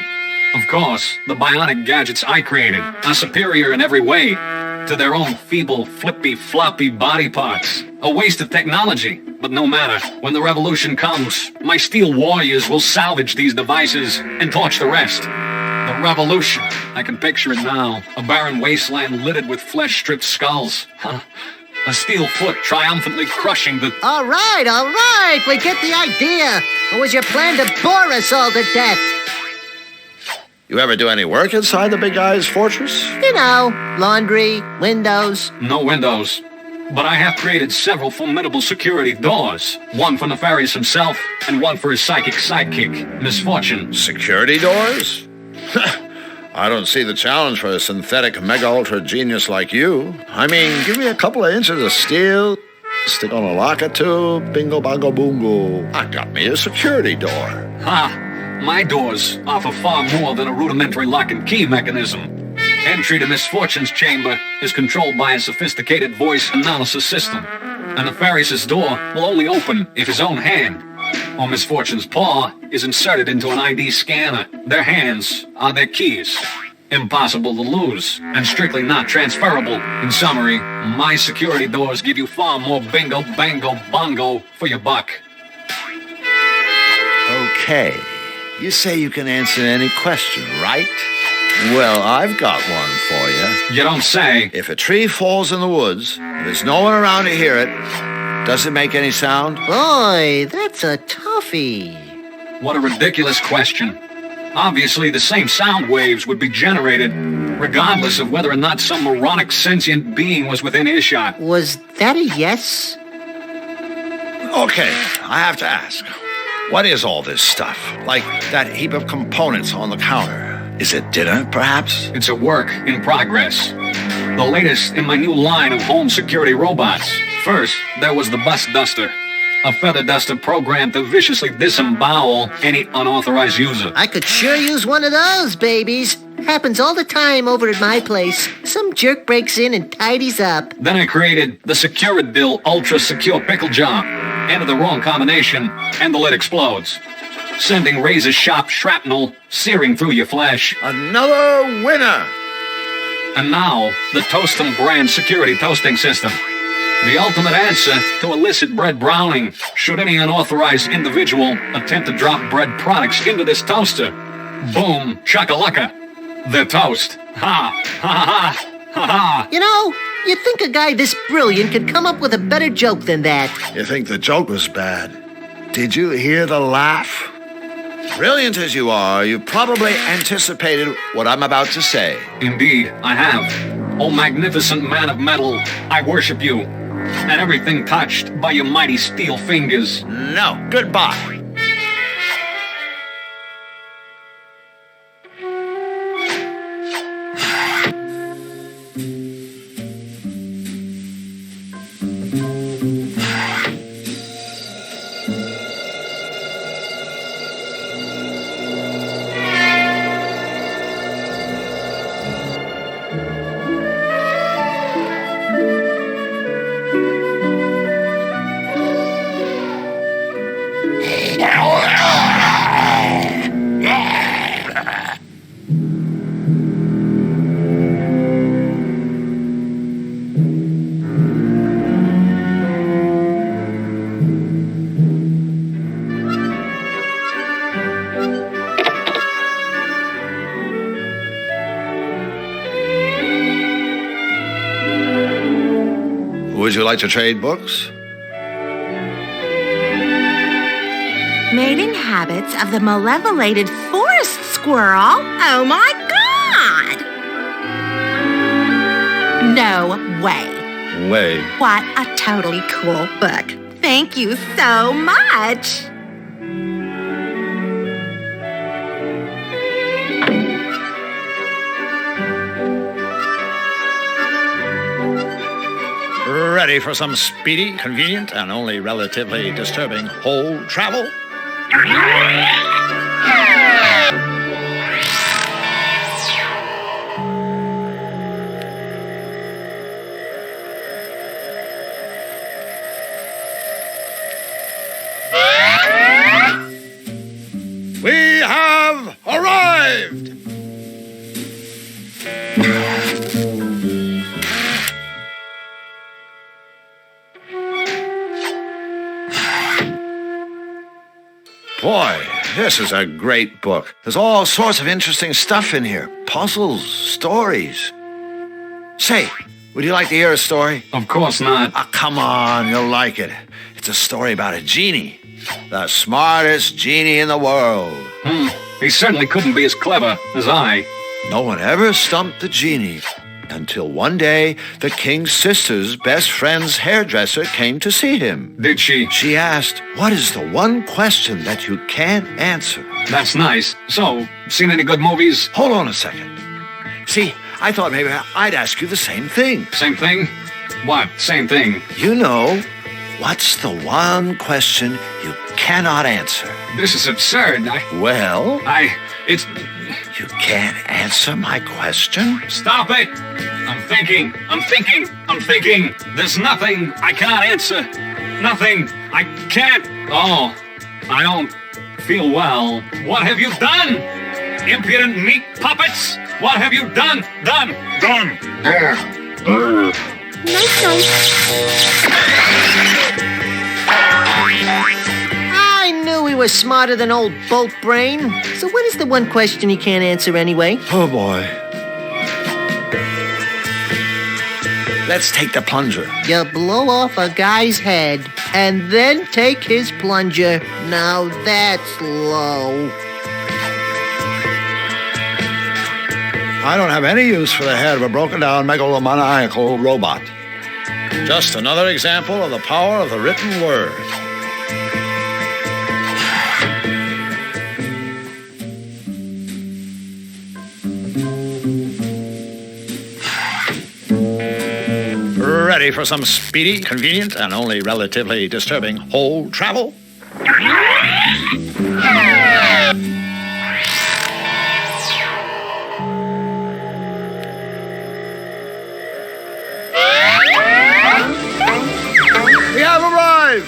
L: Of course, the bionic gadgets I created are superior in every way to their own feeble, flippy, floppy body parts. A waste of technology, but no matter. When the revolution comes, my steel warriors will salvage these devices and torch the rest. The revolution. I can picture it now. A barren wasteland littered with flesh-stripped skulls. A steel foot triumphantly crushing the...
C: All right, we get the idea. Or was your plan to bore us all to death?
A: You ever do any work inside the big guy's fortress?
C: You know, laundry, windows.
L: No windows. But I have created several formidable security doors. One for Nefarious himself, and one for his psychic sidekick, Misfortune.
A: Security doors? I don't see the challenge for a synthetic mega-ultra genius like you. I mean, give me a couple of inches of steel, stick on a lock or two, bingo, bongo, boongo. I got me a security door.
L: Ha! My doors offer far more than a rudimentary lock and key mechanism. Entry to Misfortune's chamber is controlled by a sophisticated voice analysis system. A Nefarious' door will only open if his own hand or Misfortune's paw is inserted into an ID scanner. Their hands are their keys. Impossible to lose, and strictly not transferable. In summary, my security doors give you far more bingo, bango, bongo for your buck.
A: Okay. You say you can answer any question, right? Well, I've got one for you.
L: You don't say.
A: If a tree falls in the woods, if there's no one around to hear it, does it make any sound?
C: Boy, that's a toughie.
L: What a ridiculous question. Obviously, the same sound waves would be generated, regardless of whether or not some moronic sentient being was within earshot.
C: Was that a yes?
A: Okay, I have to ask. What is all this stuff? Like that heap of components on the counter. Is it dinner, perhaps?
L: It's a work in progress. The latest in my new line of home security robots. First, there was the Bus Duster. A feather duster programmed to viciously disembowel any unauthorized user.
C: I could sure use one of those, babies. Happens all the time over at my place. Some jerk breaks in and tidies up.
L: Then I created the Securidil Ultra Secure Pickle Jar. Enter the wrong combination, and the lid explodes, sending razor-sharp shrapnel searing through your flesh.
A: Another winner!
L: And now, the Toastum brand security toasting system. The ultimate answer to illicit bread browning, should any unauthorized individual attempt to drop bread products into this toaster. Boom, shakalaka. They're toast. Ha, ha, ha, ha, ha.
C: You know, you'd think a guy this brilliant could come up with a better joke than that.
A: You think the joke was bad? Did you hear the laugh? Brilliant as you are, you probably anticipated what I'm about to say.
L: Indeed, I have. O magnificent man of metal, I worship you, and everything touched by your mighty steel fingers.
A: No, goodbye. Would you like to trade books?
G: Mating habits of the malevolated forest squirrel. Oh my God! No way.
A: Way.
G: What a totally cool book. Thank you so much.
A: Ready for some speedy, convenient, and only relatively disturbing whole travel? We have arrived! Boy, this is a great book. There's all sorts of interesting stuff in here. Puzzles, stories. Say, would you like to hear a story?
L: Of course not.
A: Ah, come on, you'll like it. It's a story about a genie. The smartest genie in the world.
L: He certainly couldn't be as clever as I.
A: No one ever stumped the genie until one day the king's sister's best friend's hairdresser came to see him.
L: Did she?
A: She asked, what is the one question that you can't answer?
L: That's nice. So, seen any good movies?
A: Hold on a second. See, I thought maybe I'd ask you the same thing.
L: Same thing? What? Same thing?
A: You know, what's the one question you cannot answer?
L: This is absurd.
A: You can't answer my question?
L: Stop it! I'm thinking. There's nothing I cannot answer. Nothing I can't. Oh, I don't feel well. What have you done? Impudent meat puppets! What have you done? Done!
C: I knew he was smarter than old Bolt Brain. So what is the one question he can't answer anyway?
A: Oh, boy. Let's take the plunger.
C: You blow off a guy's head and then take his plunger. Now that's low.
A: I don't have any use for the head of a broken-down megalomaniacal robot. Just another example of the power of the written word. Ready for some speedy, convenient, and only relatively disturbing whole travel? We have arrived!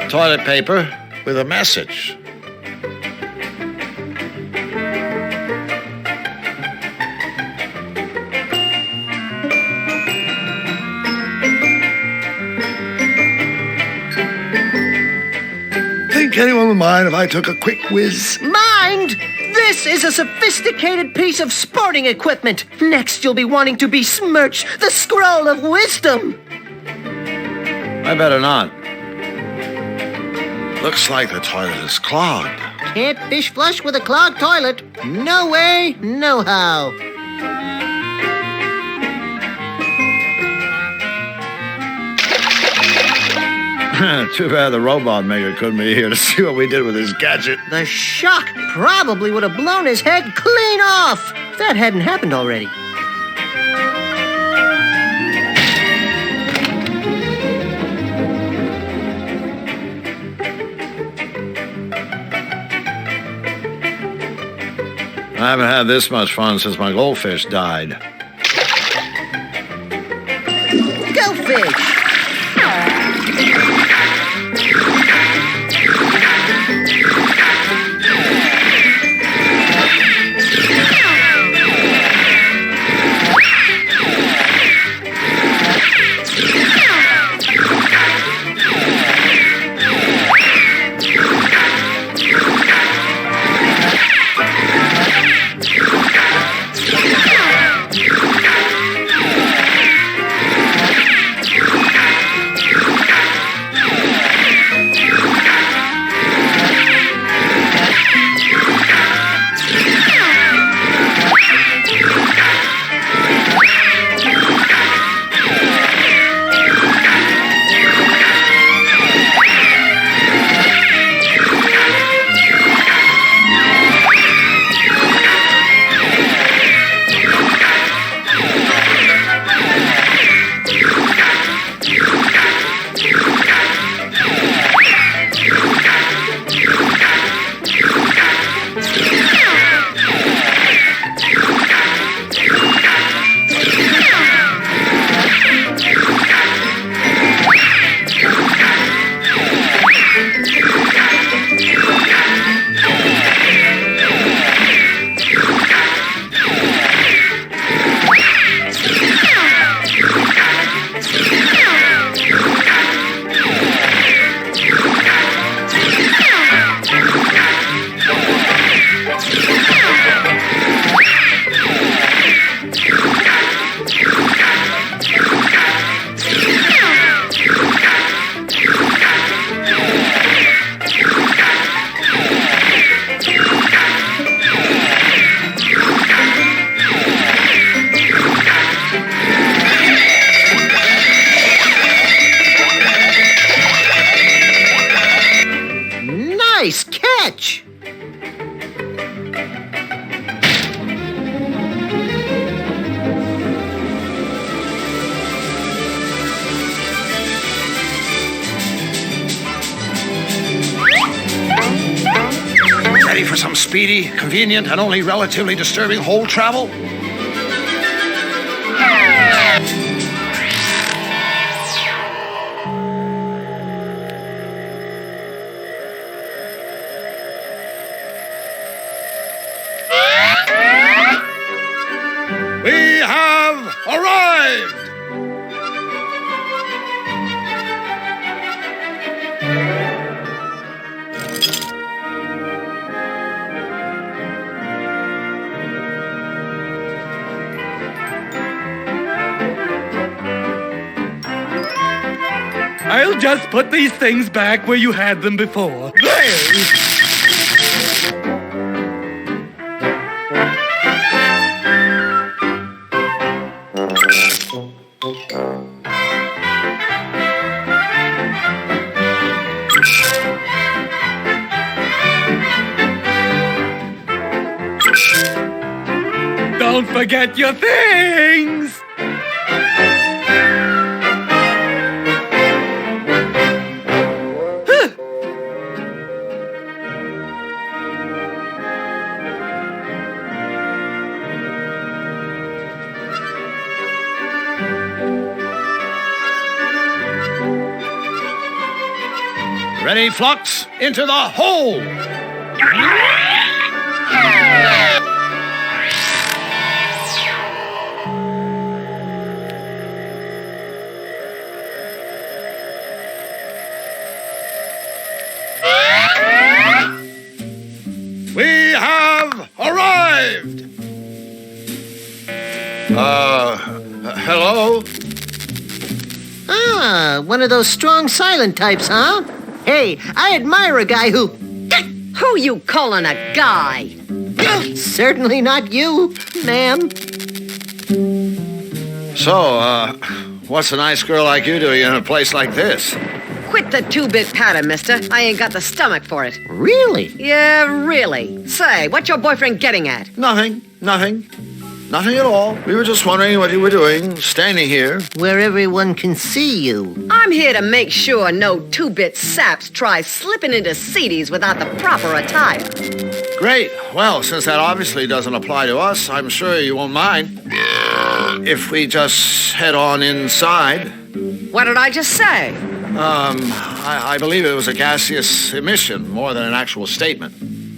A: Toilet paper with a message. Think anyone would mind if I took a quick whiz?
C: Mind? This is a sophisticated piece of sporting equipment. Next, you'll be wanting to besmirch the scroll of wisdom.
A: I better not. Looks like the toilet is clogged.
C: Can't fish flush with a clogged toilet. No way, no how.
A: Too bad the robot maker couldn't be here to see what we did with his gadget.
C: The shock probably would have blown his head clean off if that hadn't happened already.
A: I haven't had this much fun since my goldfish died.
C: Go fish! catch.
A: Ready for some speedy, convenient, and only relatively disturbing hole travel? We have arrived!
B: I'll just put these things back where you had them before. There! Don't forget your things!
A: Ready, Flux? Into the hole! We have arrived! Hello?
C: Ah, one of those strong silent types, huh? Hey, I admire a guy who...
F: Who you calling a guy?
C: Certainly not you, ma'am.
A: So, what's a nice girl like you doing in a place like this?
F: Quit the two-bit patter, mister. I ain't got the stomach for it.
C: Really?
F: Yeah, really. Say, what's your boyfriend getting at?
A: Nothing. Nothing at all. We were just wondering what you were doing, standing here.
C: Where everyone can see you.
F: I'm here to make sure no two-bit saps try slipping into CDs without the proper attire.
A: Great. Well, since that obviously doesn't apply to us, I'm sure you won't mind if we just head on inside.
F: What did I just say?
A: I believe it was a gaseous emission more than an actual statement.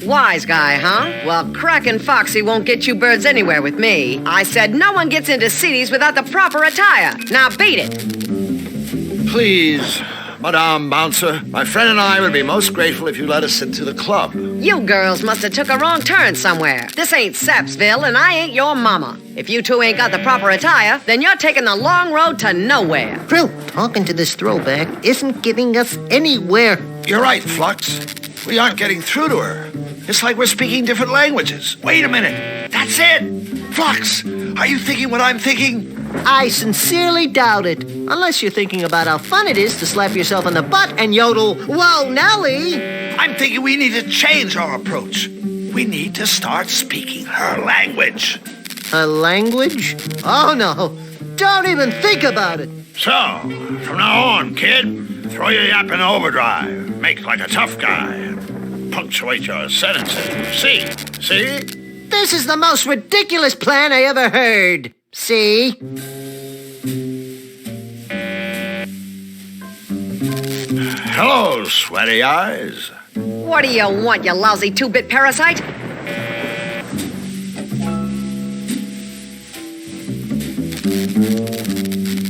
F: Wise guy, huh? Well, Crackin' Foxy won't get you birds anywhere with me. I said no one gets into CDs without the proper attire. Now beat it.
A: Please, Madame Bouncer, my friend and I would be most grateful if you let us into the club.
F: You girls must have took a wrong turn somewhere. This ain't Sapsville, and I ain't your mama. If you two ain't got the proper attire, then you're taking the long road to nowhere.
C: Krill, talking to this throwback isn't getting us anywhere.
A: You're right, Flux. We aren't getting through to her. It's like we're speaking different languages. Wait a minute. That's it. Flux, are you thinking what I'm thinking?
C: I sincerely doubt it. Unless you're thinking about how fun it is to slap yourself on the butt and yodel, "Whoa, Nellie!"
A: I'm thinking we need to change our approach. We need to start speaking her language.
C: A language? Oh, no. Don't even think about it.
A: So, from now on, kid, throw your yap in overdrive. Make like a tough guy. Punctuate your sentences. See?
C: This is the most ridiculous plan I ever heard. See?
A: Hello, sweaty eyes.
F: What do you want, you lousy two-bit parasite?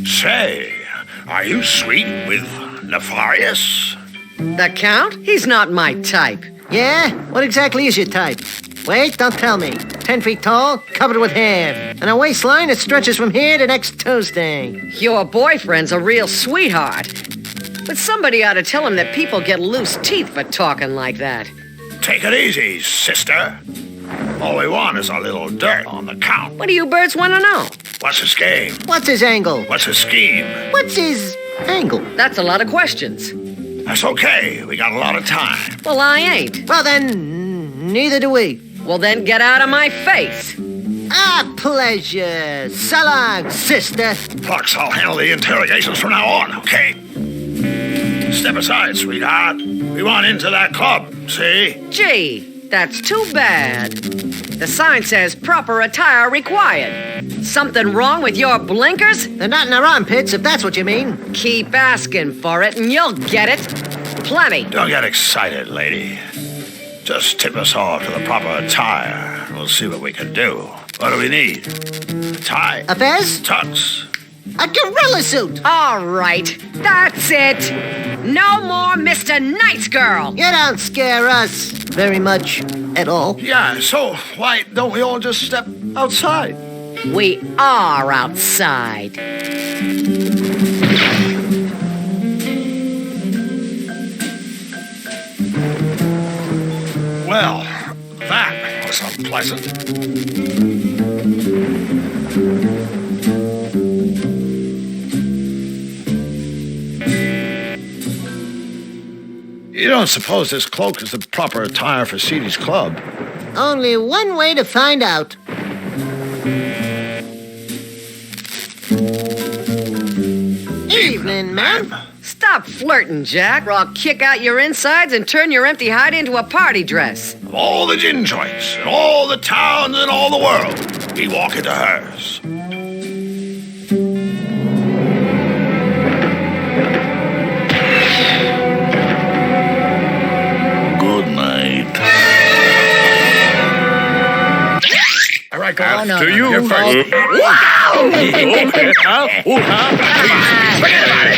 A: Say, are you sweet with Nefarious?
F: The Count? He's not my type.
C: Yeah? What exactly is your type? Wait, don't tell me. 10 feet tall, covered with hair, and a waistline that stretches from here to next Tuesday.
F: Your boyfriend's a real sweetheart. But somebody ought to tell him that people get loose teeth for talking like that.
A: Take it easy, sister. All we want is a little dirt on the Count.
F: What do you birds want to know?
A: What's his game?
C: What's his angle?
A: What's his scheme?
C: What's his angle?
F: That's a lot of questions.
A: That's okay. We got a lot of time.
F: Well, I ain't.
C: Well, then, neither do we.
F: Well, then get out of my face.
C: A pleasure. So long, sister.
A: Flux, I'll handle the interrogations from now on, okay? Step aside, sweetheart. We want into that club, see?
F: Gee, that's too bad. The sign says proper attire required. Something wrong with your blinkers?
C: They're not in our armpits, if that's what you mean.
F: Keep asking for it and you'll get it. Plenty.
A: Don't get excited, lady. Just tip us off to the proper attire, and we'll see what we can do. What do we need? A tie?
C: A fez?
A: Tux?
C: A gorilla suit.
F: All right, that's it. No more Mr. Nice Girl.
C: You don't scare us very much at all.
A: Yeah, so why don't we all just step outside?
F: We are outside.
A: Well, that was unpleasant. You don't suppose this cloak is the proper attire for Seedy's club?
C: Only one way to find out. Evening, ma'am.
F: Stop flirting, Jack, or I'll kick out your insides and turn your empty hide into a party dress.
A: Of all the gin joints, and all the towns, and all the world, we walk into hers.
H: Good night.
B: All right, go
K: Oh,
B: on.
K: no,
B: To
K: no,
B: you
K: your
B: first.
K: fault.
H: Forget about it.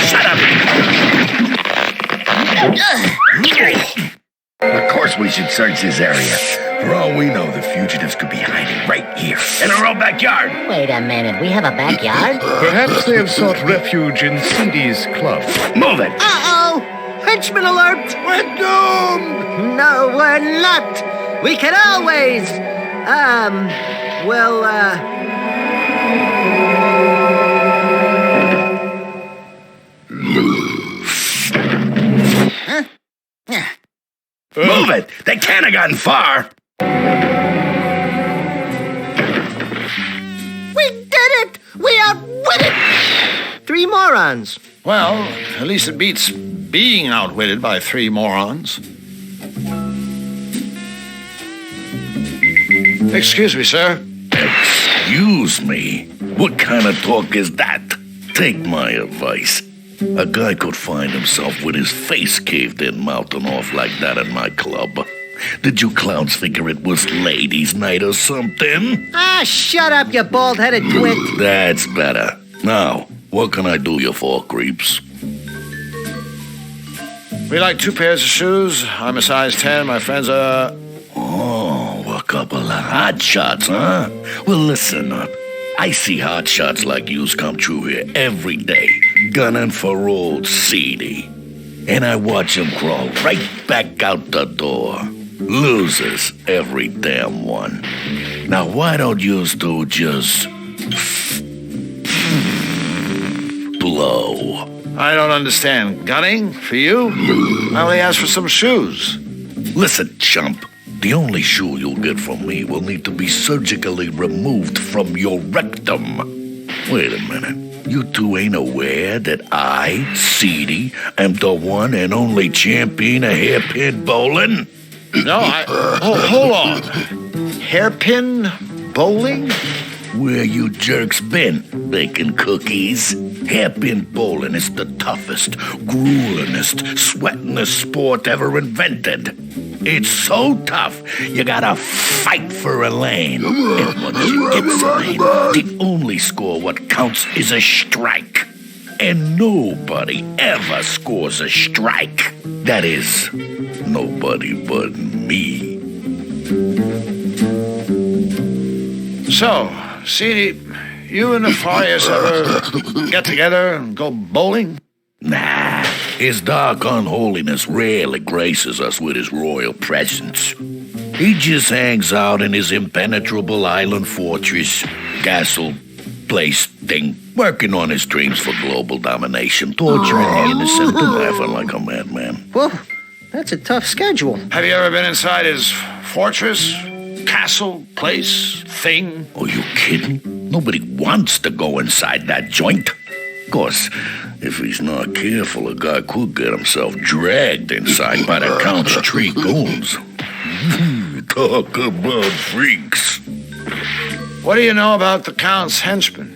H: Shut up. Of course we should search this area. For all we know, the fugitives could be hiding right here in our own backyard.
K: Wait a minute, we have a backyard?
J: Perhaps they have sought refuge in Seedy's club.
H: Move it.
C: Uh-oh! Henchman alert!
A: We're doomed!
C: No, we're not! We can always...
H: Move it. They can't have gotten far.
C: We did it! We outwitted 3 morons.
A: Well, at least it beats being outwitted by 3 morons. Excuse me, sir.
H: Excuse me? What kind of talk is that? Take my advice. A guy could find himself with his face caved in mouthing off like that in my club. Did you clowns figure it was ladies' night or something?
C: Ah, shut up, you bald-headed twit.
H: That's better. Now, what can I do you for, creeps?
A: We like 2 pairs of shoes. I'm a size 10. My friends are...
H: Oh, a couple of hot shots, huh? Well, listen up. I see hot shots like yous come through here every day, gunning for old Seedy. And I watch them crawl right back out the door. Losers, every damn one. Now, why don't yous two just... blow?
A: I don't understand. Gunning? For you? I only asked for some shoes.
H: Listen, chump. The only shoe you'll get from me will need to be surgically removed from your rectum. Wait a minute. You two ain't aware that I, Seedy, am the one and only champion of hairpin bowling?
A: No, hold on. Hairpin bowling?
H: Where you jerks been, baking cookies? Hairpin bowling is the toughest, gruelingest, sweatingest sport ever invented. It's so tough, you gotta fight for a lane. And once you get the lane, the only score what counts is a strike. And nobody ever scores a strike. That is, nobody but me.
A: So, Seedy, you and Nefarious ever get together and go bowling?
H: Nah, his dark unholiness rarely graces us with his royal presence. He just hangs out in his impenetrable island fortress, castle, place thing, working on his dreams for global domination, torturing the innocent and laughing like a madman.
C: Whoa, that's a tough schedule.
A: Have you ever been inside his fortress, castle, place, thing?
H: Are you kidding? Nobody wants to go inside that joint. Of course, if he's not careful, a guy could get himself dragged inside by the Count's tree goons. Talk about freaks.
A: What do you know about the Count's henchmen?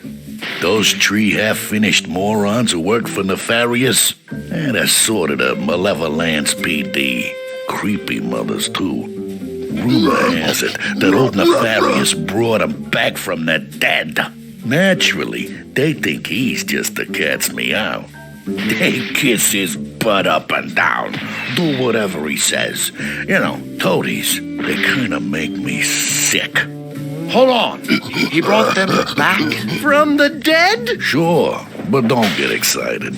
H: Those three half-finished morons who work for Nefarious? They're sort of the Malevolence PD. Creepy mothers, too. Rumor has it that old Nefarious brought them back from the dead. Naturally, they think he's just the cat's meow. They kiss his butt up and down, do whatever he says. You know, toadies, they kind of make me sick.
A: Hold on. He brought them back?
C: From the dead?
H: Sure, but don't get excited.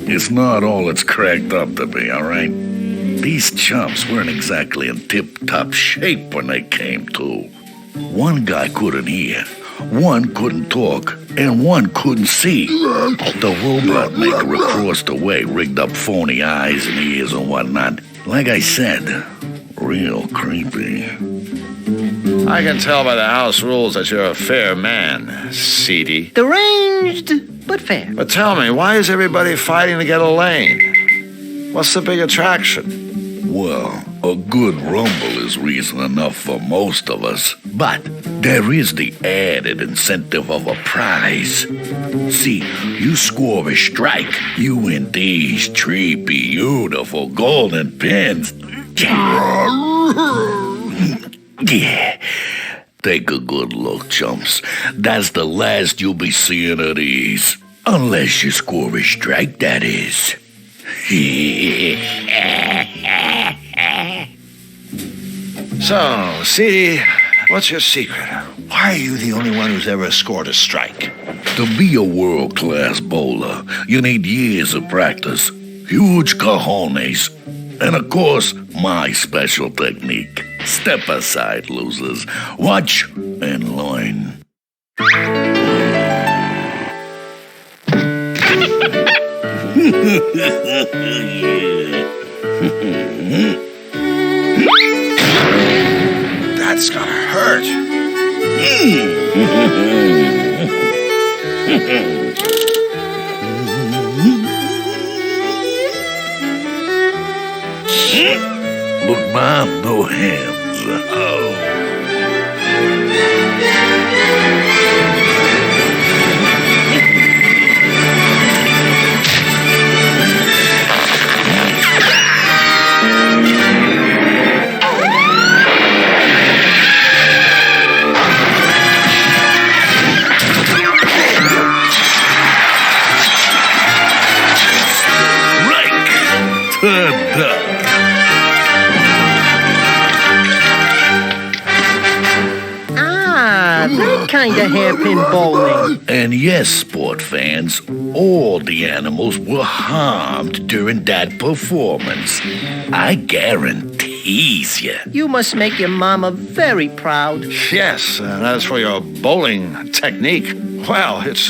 H: It's not all it's cracked up to be, all right? These chumps weren't exactly in tip-top shape when they came to. One guy couldn't hear, one couldn't talk, and one couldn't see. The robot maker across the way rigged up phony eyes and ears and whatnot. Like I said, real creepy.
A: I can tell by the house rules that you're a fair man, Seedy.
C: Deranged, but fair.
A: But tell me, why is everybody fighting to get a lane? What's the big attraction?
H: Well, a good rumble is reason enough for most of us. But there is the added incentive of a prize. See, you score a strike, you win these three beautiful golden pins. Yeah. Take a good look, chumps. That's the last you'll be seeing of these. Unless you score a strike, that is.
A: So, Seedy, what's your secret? Why are you the only one who's ever scored a strike?
H: To be a world-class bowler, you need years of practice, huge cojones, and of course, my special technique. Step aside, losers. Watch and learn.
A: That's gonna hurt.
H: Look, Mom, no hands. Oh.
C: That kind of hairpin bowling.
H: And yes, sport fans, all the animals were harmed during that performance. I guarantees you.
C: You must make your mama very proud.
A: Yes, and as for your bowling technique, well, it's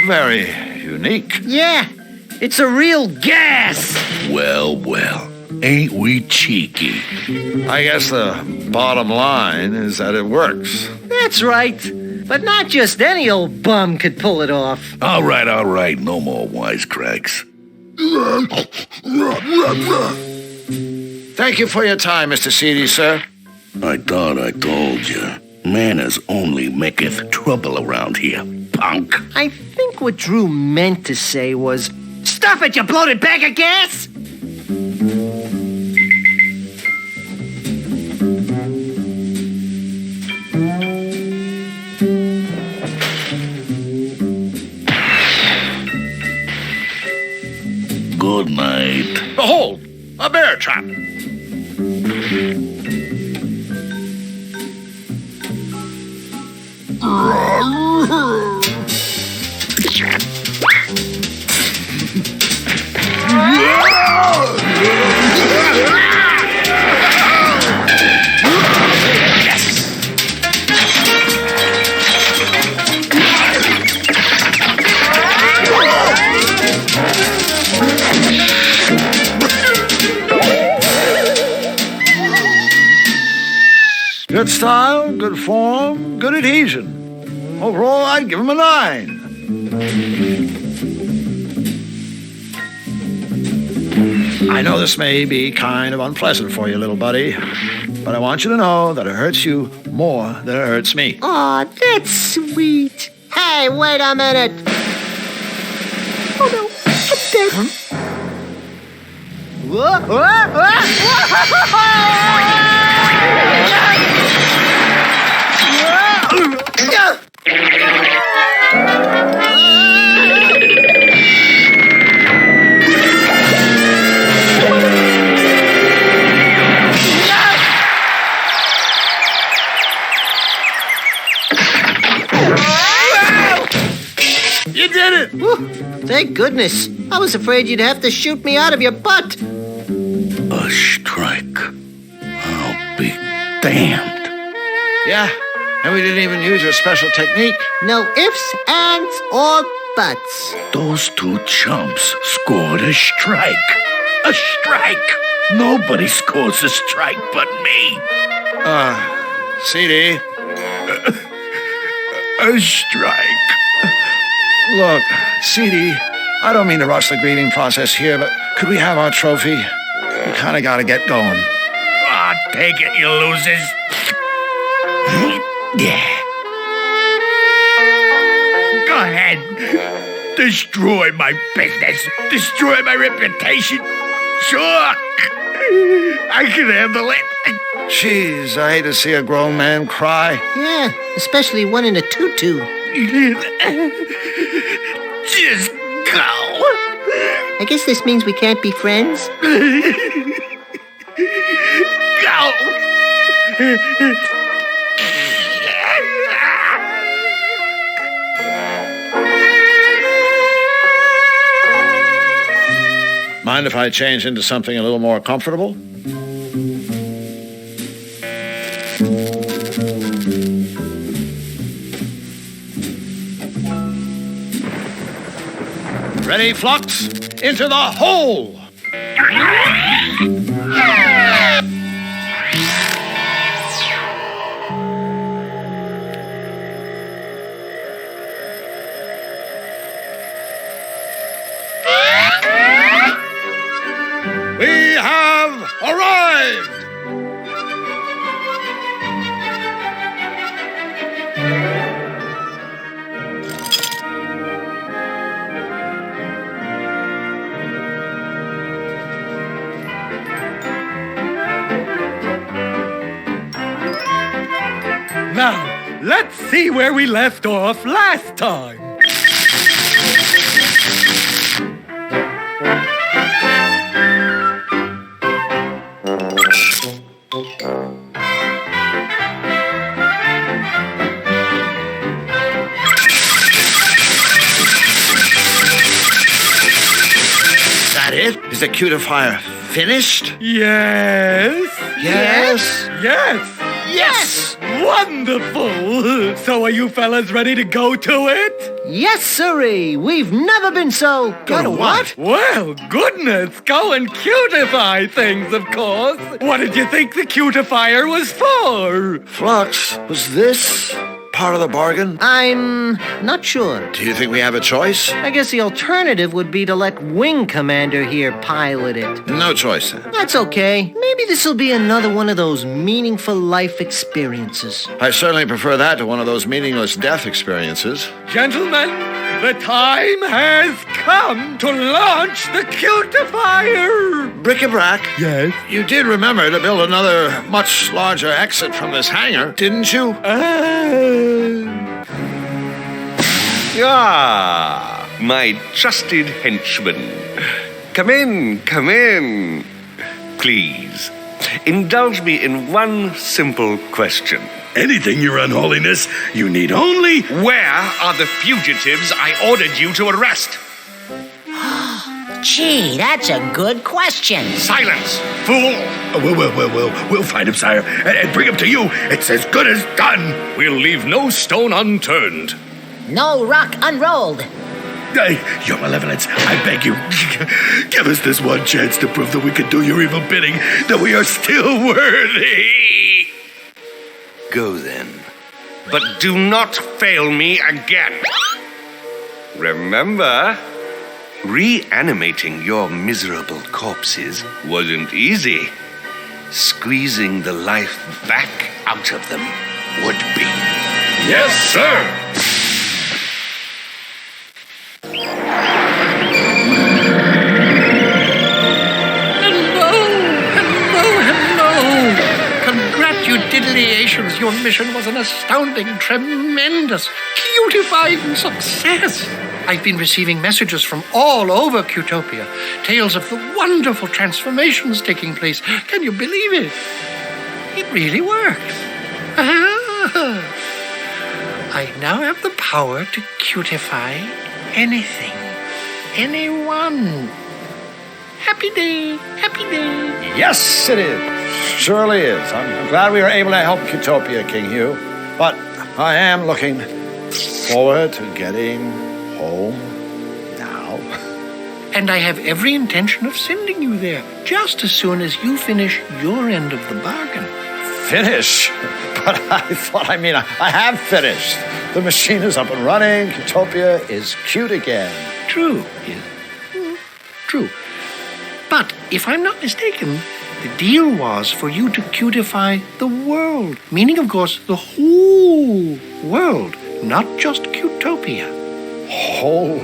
A: very unique.
C: Yeah, it's a real gas.
H: Well, well, ain't we cheeky?
A: I guess the bottom line is that it works.
C: That's right. But not just any old bum could pull it off.
H: All right, no more wisecracks.
A: Thank you for your time, Mr. Seedy, sir.
H: I thought I told you. Manners only maketh trouble around here, punk.
C: I think what Drew meant to say was, "Stuff it, you bloated bag of gas!"
H: Good night.
A: Behold, a bear trap. style, good form, good adhesion. Overall, I'd give him a 9. I know this may be kind of unpleasant for you, little buddy, but I want you to know that it hurts you more than it hurts me.
C: Aw, that's sweet. Hey, wait a minute. Oh no, I'm dead. Whoa, whoa,
A: You did it!
C: Whew, thank goodness. I was afraid you'd have to shoot me out of your butt.
H: A strike. I'll be damned.
A: Yeah, and we didn't even use your special technique.
C: No ifs, ands, or buts.
H: Those two chumps scored a strike. A strike! Nobody scores a strike but me.
A: CD,
H: A strike.
A: look, CD, I don't mean to rush the grieving process here, but could we have our trophy? We kind of got to get going.
H: Ah, take it, you losers. Yeah. Go ahead. Destroy my business. Destroy my reputation. Sure. I can handle it.
A: Jeez, I hate to see a grown man cry.
C: Yeah, especially one in a tutu.
H: Just go.
C: I guess this means we can't be friends.
H: Go.
A: Mind if I change into something a little more comfortable? Ready, Flux? Into the hole! We have arrived!
B: Now, let's see where we left off last time.
A: That it? Is the cutifier finished?
B: Yes.
A: Yes.
B: Yes.
C: Yes!
B: Wonderful! So are you fellas ready to go to it?
C: Yes, sirree. We've never been so...
A: Go to what?
B: Well, goodness, go and cutify things, of course. What did you think the cutifier was for?
A: Flux, was this part of the bargain?
C: I'm not sure.
A: Do you think we have a choice?
C: I guess the alternative would be to let Wing Commander here pilot it.
A: No choice, then.
C: That's okay. Maybe this will be another one of those meaningful life experiences.
A: I certainly prefer that to one of those meaningless death experiences.
B: Gentlemen, the time has come to launch the cutifier!
A: Bric-a-brac,
B: Yes?
A: you did remember to build another much larger exit from this hangar, didn't you?
I: Ah, my trusted henchman. Come in, come in. Please, indulge me in one simple question.
H: Anything, Your Unholiness. You need only...
I: Where are the fugitives I ordered you to arrest?
F: Gee, that's a good question.
I: Silence, fool!
H: We'll find him, sire, and bring him to you. It's as good as done.
J: We'll leave no stone unturned.
F: No rock unrolled.
H: Your Malevolence, I beg you, give us this one chance to prove that we can do your evil bidding, that we are still worthy.
I: Go then. But do not fail me again. Remember, reanimating your miserable corpses wasn't easy. Squeezing the life back out of them would be.
J: Yes, sir!
M: Hello! Congratulations, your mission was an astounding, tremendous, cutifying success. I've been receiving messages from all over Cutopia, tales of the wonderful transformations taking place. Can you believe it? It really works. I now have the power to cutify anything, anyone. Happy day, happy day.
A: Yes, it is. Surely is. I'm glad we were able to help Cutopia, King Hugh. But I am looking forward to getting home now.
M: And I have every intention of sending you there just as soon as you finish your end of the bargain.
A: Finish? But I have finished. The machine is up and running. Cutopia is cute again.
M: True. True. But if I'm not mistaken, the deal was for you to cutify the world. Meaning, of course, the whole world, not just Cutopia.
A: Whole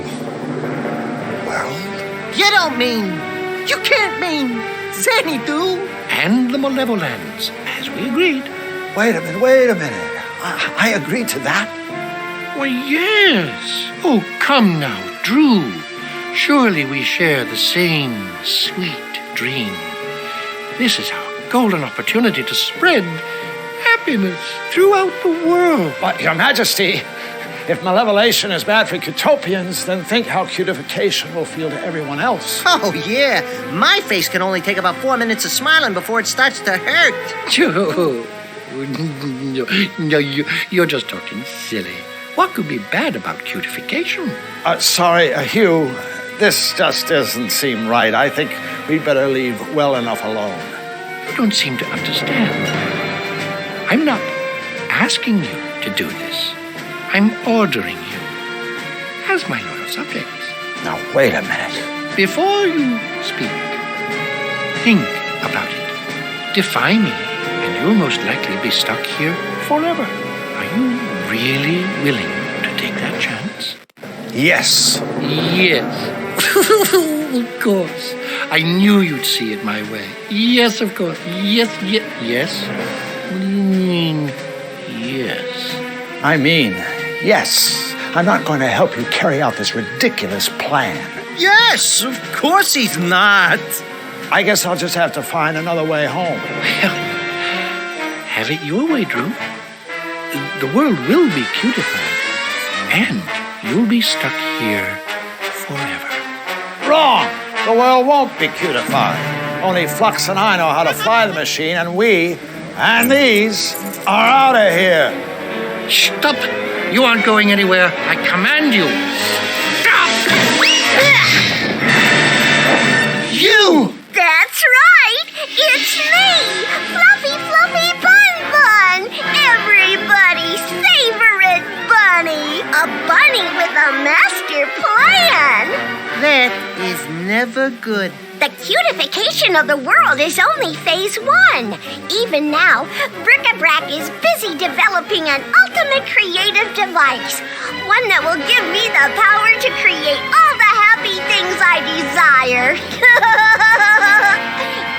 A: world?
C: You can't mean Xanadu.
M: And the Malevolence, as we agreed.
A: Wait a minute. I agreed to that.
M: Why, yes. Oh, come now, Drew. Surely we share the same sweet dream. This is our golden opportunity to spread happiness throughout the world.
A: But, Your Majesty, if malevolation is bad for Cutopians, then think how cutification will feel to everyone else.
C: Oh, yeah. My face can only take about 4 minutes of smiling before it starts to hurt.
M: No, you're just talking silly. What could be bad about cutification?
A: Sorry, Hugh. This just doesn't seem right. I think we'd better leave well enough alone.
M: You don't seem to understand. I'm not asking you to do this. I'm ordering you as my loyal subjects.
A: Now, wait a minute.
M: Before you speak, think about it. Defy me, and you'll most likely be stuck here forever. Are you really willing to take that chance?
A: Yes.
M: Yes. Of course. I knew you'd see it my way. Yes, of course. Yes. What do you mean, yes?
A: I mean, yes. I'm not going to help you carry out this ridiculous plan.
C: Yes, of course he's not.
A: I guess I'll just have to find another way home.
M: Well, have it your way, Drew. The world will be cutified, and you'll be stuck here forever.
A: Wrong! The world won't be cutified. Only Flux and I know how to fly the machine, and we and these are out of here.
M: Stop! You aren't going anywhere. I command you. Stop! You!
K: That's right! It's me! Fluffy Bun Bun! Everybody's favorite bunny! A bunny with a master plan!
C: That is never good.
K: The cutification of the world is only phase 1. Even now, Bric-a-Brac is busy developing an ultimate creative device. One that will give me the power to create all the happy things I desire.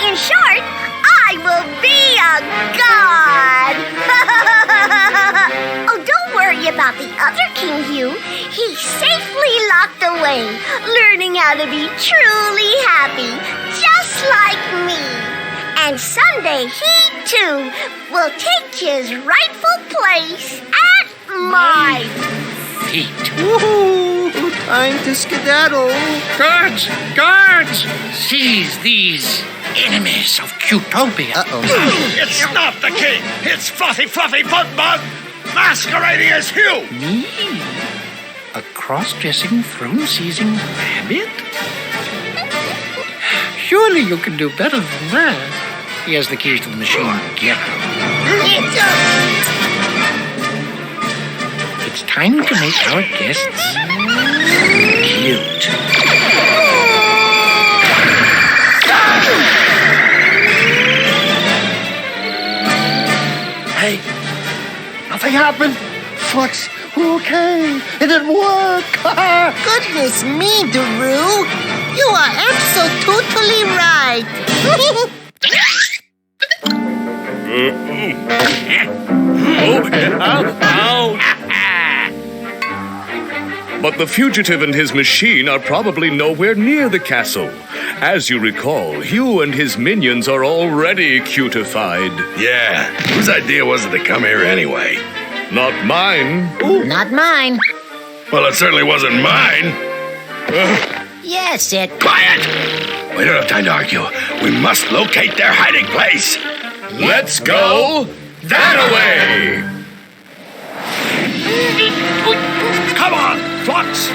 K: In short, I will be a god. Oh, don't worry about the other King Hugh. He's safely locked away, learning how to be truly happy, just like me. And someday he, too, will take his rightful place at my
M: feet.
C: Woohoo! Time to skedaddle.
M: Guards! Seize these enemies of Cutopia.
A: It's not the king! It's Fluffy Bun Bun! Masquerading as Hugh!
M: Me? A cross-dressing, throne-seizing rabbit? Surely you can do better than that. He has the keys to the machine. Get out. it's time to make our guests cute.
A: Hey, nothing happened. Flux, okay, it didn't work.
C: Goodness me, Daru. You are absolutely right.
J: But the fugitive and his machine are probably nowhere near the castle. As you recall, Hugh and his minions are already cutified.
H: Yeah, whose idea was it to come here anyway?
J: Not mine.
F: Not mine.
H: Well, it certainly wasn't mine.
F: Yes, it.
H: Quiet! We don't have time to argue. We must locate their hiding place.
J: Let's go that away!
A: Come on, Flux.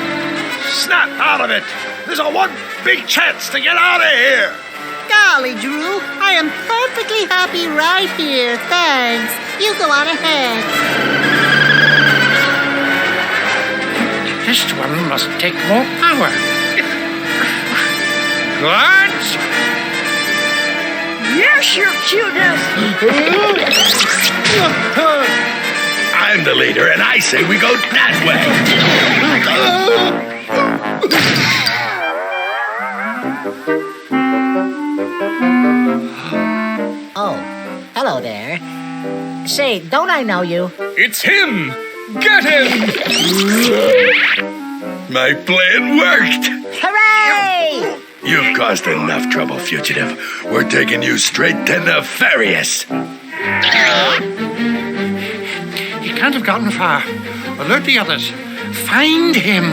A: Snap out of it. There's a one big chance to get out of here.
C: Golly, Drew, I am perfectly happy right here. Thanks. You go on ahead.
M: This one must take more power. Guards!
F: Yes, your cuteness.
H: I'm the leader, and I say we go that way.
F: Oh, hello there. Say, don't I know you?
J: It's him! Get him!
H: My plan worked.
F: Hooray!
H: You've caused enough trouble, fugitive. We're taking you straight to Nefarious.
M: He can't have gotten far. Alert the others. Find him.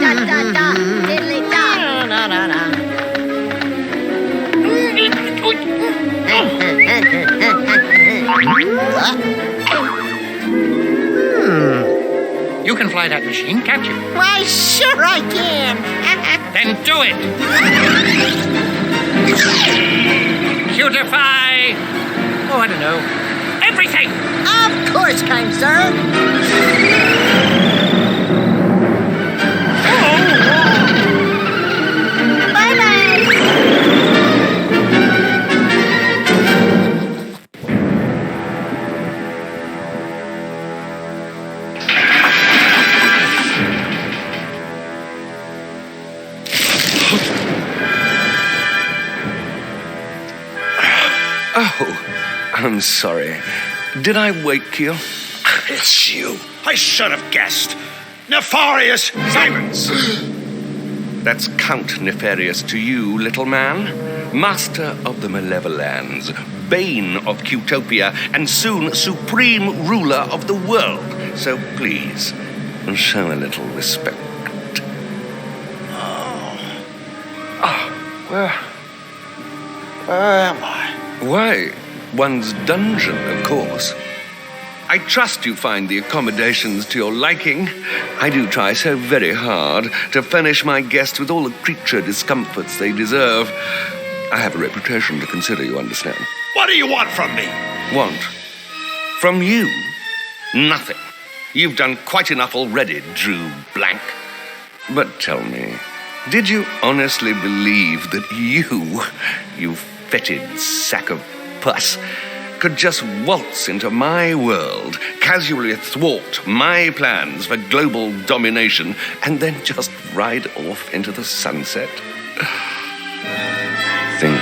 K: Da da da, diddly da.
F: No, no, no.
M: You can fly that machine, can't you?
C: Why, sure I can.
M: Then do it. Cutify. Oh, I don't know. Everything.
C: Of course, kind sir. Bye-bye.
I: Oh, I'm sorry. Did I wake you?
A: It's you. I should have guessed. Nefarious silence.
I: That's Count Nefarious to you, little man. Master of the Malevolence, bane of Cutopia, and soon supreme ruler of the world. So please, show a little respect.
A: Where am I?
I: Why, one's dungeon, of course. I trust you find the accommodations to your liking. I do try so very hard to furnish my guests with all the creature discomforts they deserve. I have a reputation to consider, you understand.
A: What do you want from me?
I: Want? From you? Nothing. You've done quite enough already, Drew Blank. But tell me, did you honestly believe that you fetid sack of pus, could just waltz into my world, casually thwart my plans for global domination, and then just ride off into the sunset? Think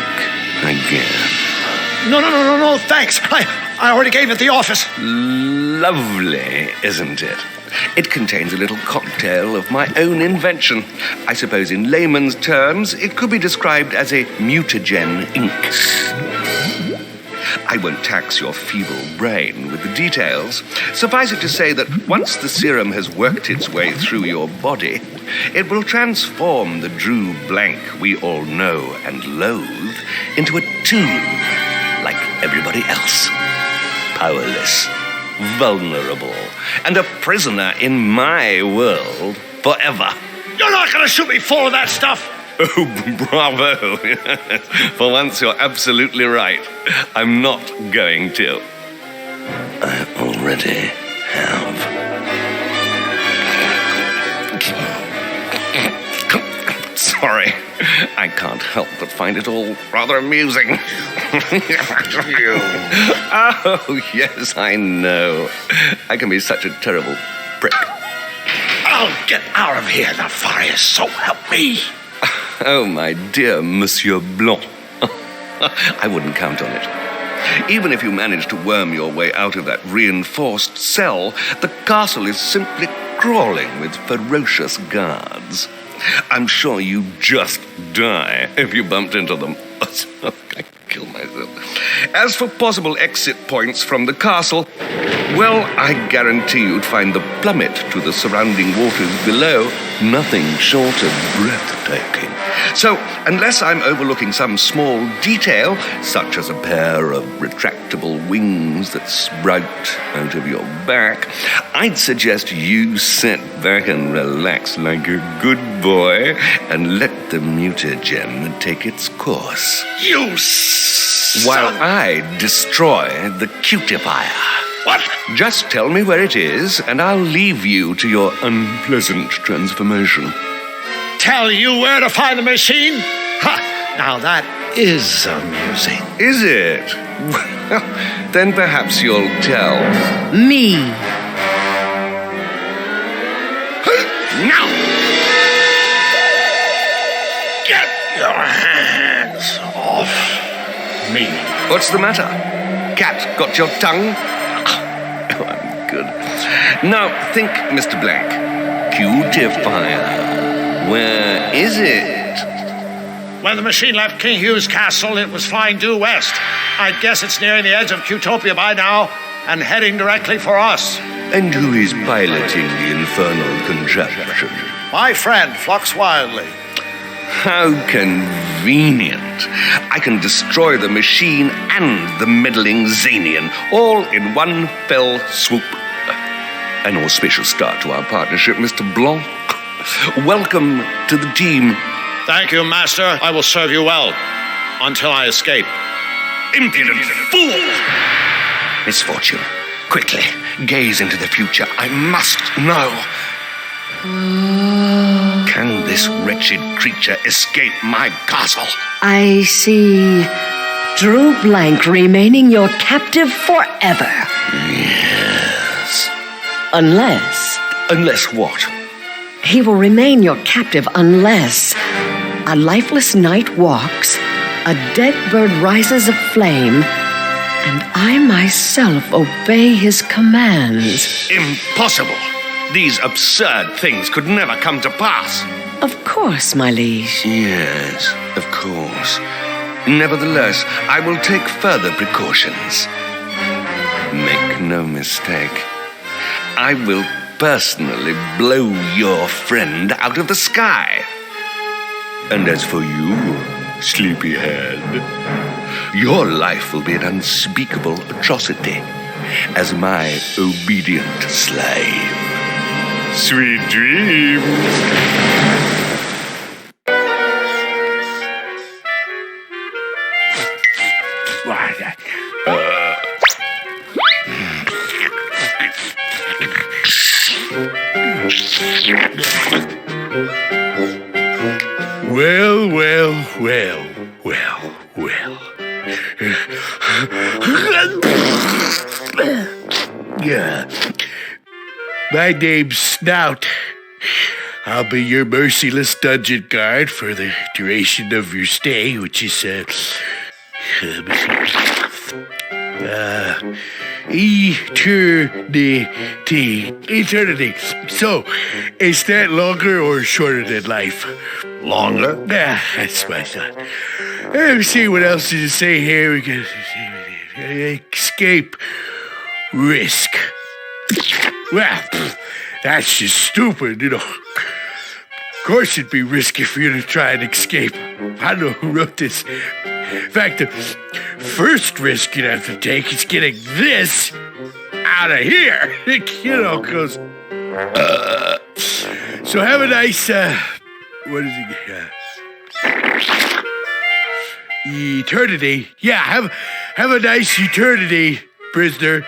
I: again.
A: No, thanks. I already gave it the office.
I: Lovely, isn't it? It contains a little cocktail of my own invention. I suppose in layman's terms, it could be described as a mutagen ink. I won't tax your feeble brain with the details. Suffice it to say that once the serum has worked its way through your body, it will transform the Drew Blank we all know and loathe into a tool like everybody else. Powerless, vulnerable, and a prisoner in my world forever.
A: You're not going to shoot me full of that stuff.
I: Oh, bravo. For once, you're absolutely right. I'm not going to. already have. Sorry, I can't help but find it all rather amusing. Oh, yes, I know. I can be such a terrible prick.
A: I'll get out of here, Nefarious, so help me.
I: Oh, my dear Monsieur Blanc. I wouldn't count on it. Even if you manage to worm your way out of that reinforced cell, the castle is simply crawling with ferocious guards. I'm sure you'd just die if you bumped into them. I kill myself. As for possible exit points from the castle, well, I guarantee you'd find the plummet to the surrounding waters below nothing short of breathtaking. So, unless I'm overlooking some small detail, such as a pair of retractable wings that sprout out of your back, I'd suggest you sit back and relax like a good boy and let the mutagen take its course.
A: You
I: While I destroy the cutifier.
A: What?
I: Just tell me where it is, and I'll leave you to your unpleasant transformation.
A: Tell you where to find the machine? Ha! Now that is amusing.
I: Is it? Well, then perhaps you'll tell.
F: Me.
A: Now! Get your hands off me.
I: What's the matter? Cat got your tongue? Oh, I'm good. Now, think, Mr. Blank. Cutifier. Where is it?
A: When the machine left King Hugh's castle, it was flying due west. I guess it's nearing the edge of Cutopia by now and heading directly for us.
I: And who is piloting the infernal contraption?
A: My friend, Flux Wildly.
I: How convenient. I can destroy the machine and the meddling Zanian, all in one fell swoop. An auspicious start to our partnership, Mr. Blanc. Welcome to the team.
A: Thank you, Master. I will serve you well. Until I escape.
I: Impudent fool! Misfortune. Quickly, gaze into the future. I must know. Can this wretched creature escape my castle?
F: I see Drew Blank remaining your captive forever.
I: Yes.
F: Unless
I: Unless what?
F: he will remain your captive unless a lifeless knight walks, a dead bird rises aflame, and I myself obey his commands.
I: Impossible! These absurd things could never come to pass.
F: Of course, my liege.
I: Yes, of course. Nevertheless, I will take further precautions. Make no mistake. I will personally blow your friend out of the sky. And as for you, sleepyhead, your life will be an unspeakable atrocity as my obedient slave. Sweet dreams.
B: Well. Yeah. My name's Snout. I'll be your merciless dungeon guard for the duration of your stay, which is, eternity. So, is that longer or shorter than life?
A: Longer?
B: Yeah, that's what I thought. Let me see what else did it say here. We can escape risk. Well, that's just stupid, you know. Of course it'd be risky for you to try and escape. I don't know who wrote this. In fact, the first risk you'd have to take is getting this out of here. You know, because... So have a nice, what is it? Eternity. Yeah, have a nice eternity, prisoner.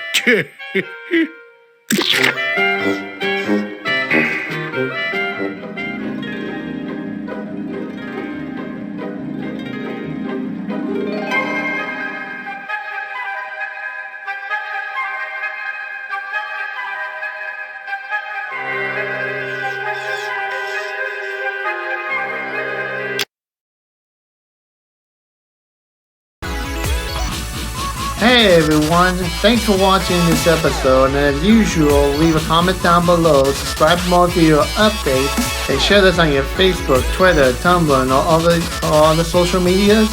N: Hey everyone, thanks for watching this episode, and as usual, leave a comment down below, subscribe for more video updates, and share this on your Facebook, Twitter, Tumblr, and all the social medias.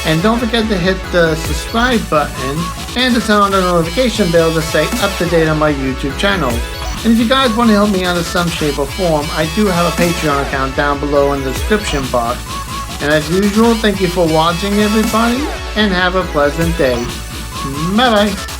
N: And don't forget to hit the subscribe button and to turn on the notification bell to stay up to date on my YouTube channel. And if you guys want to help me out in some shape or form, I do have a Patreon account down below in the description box. And as usual, thank you for watching everybody, and have a pleasant day. Bye bye.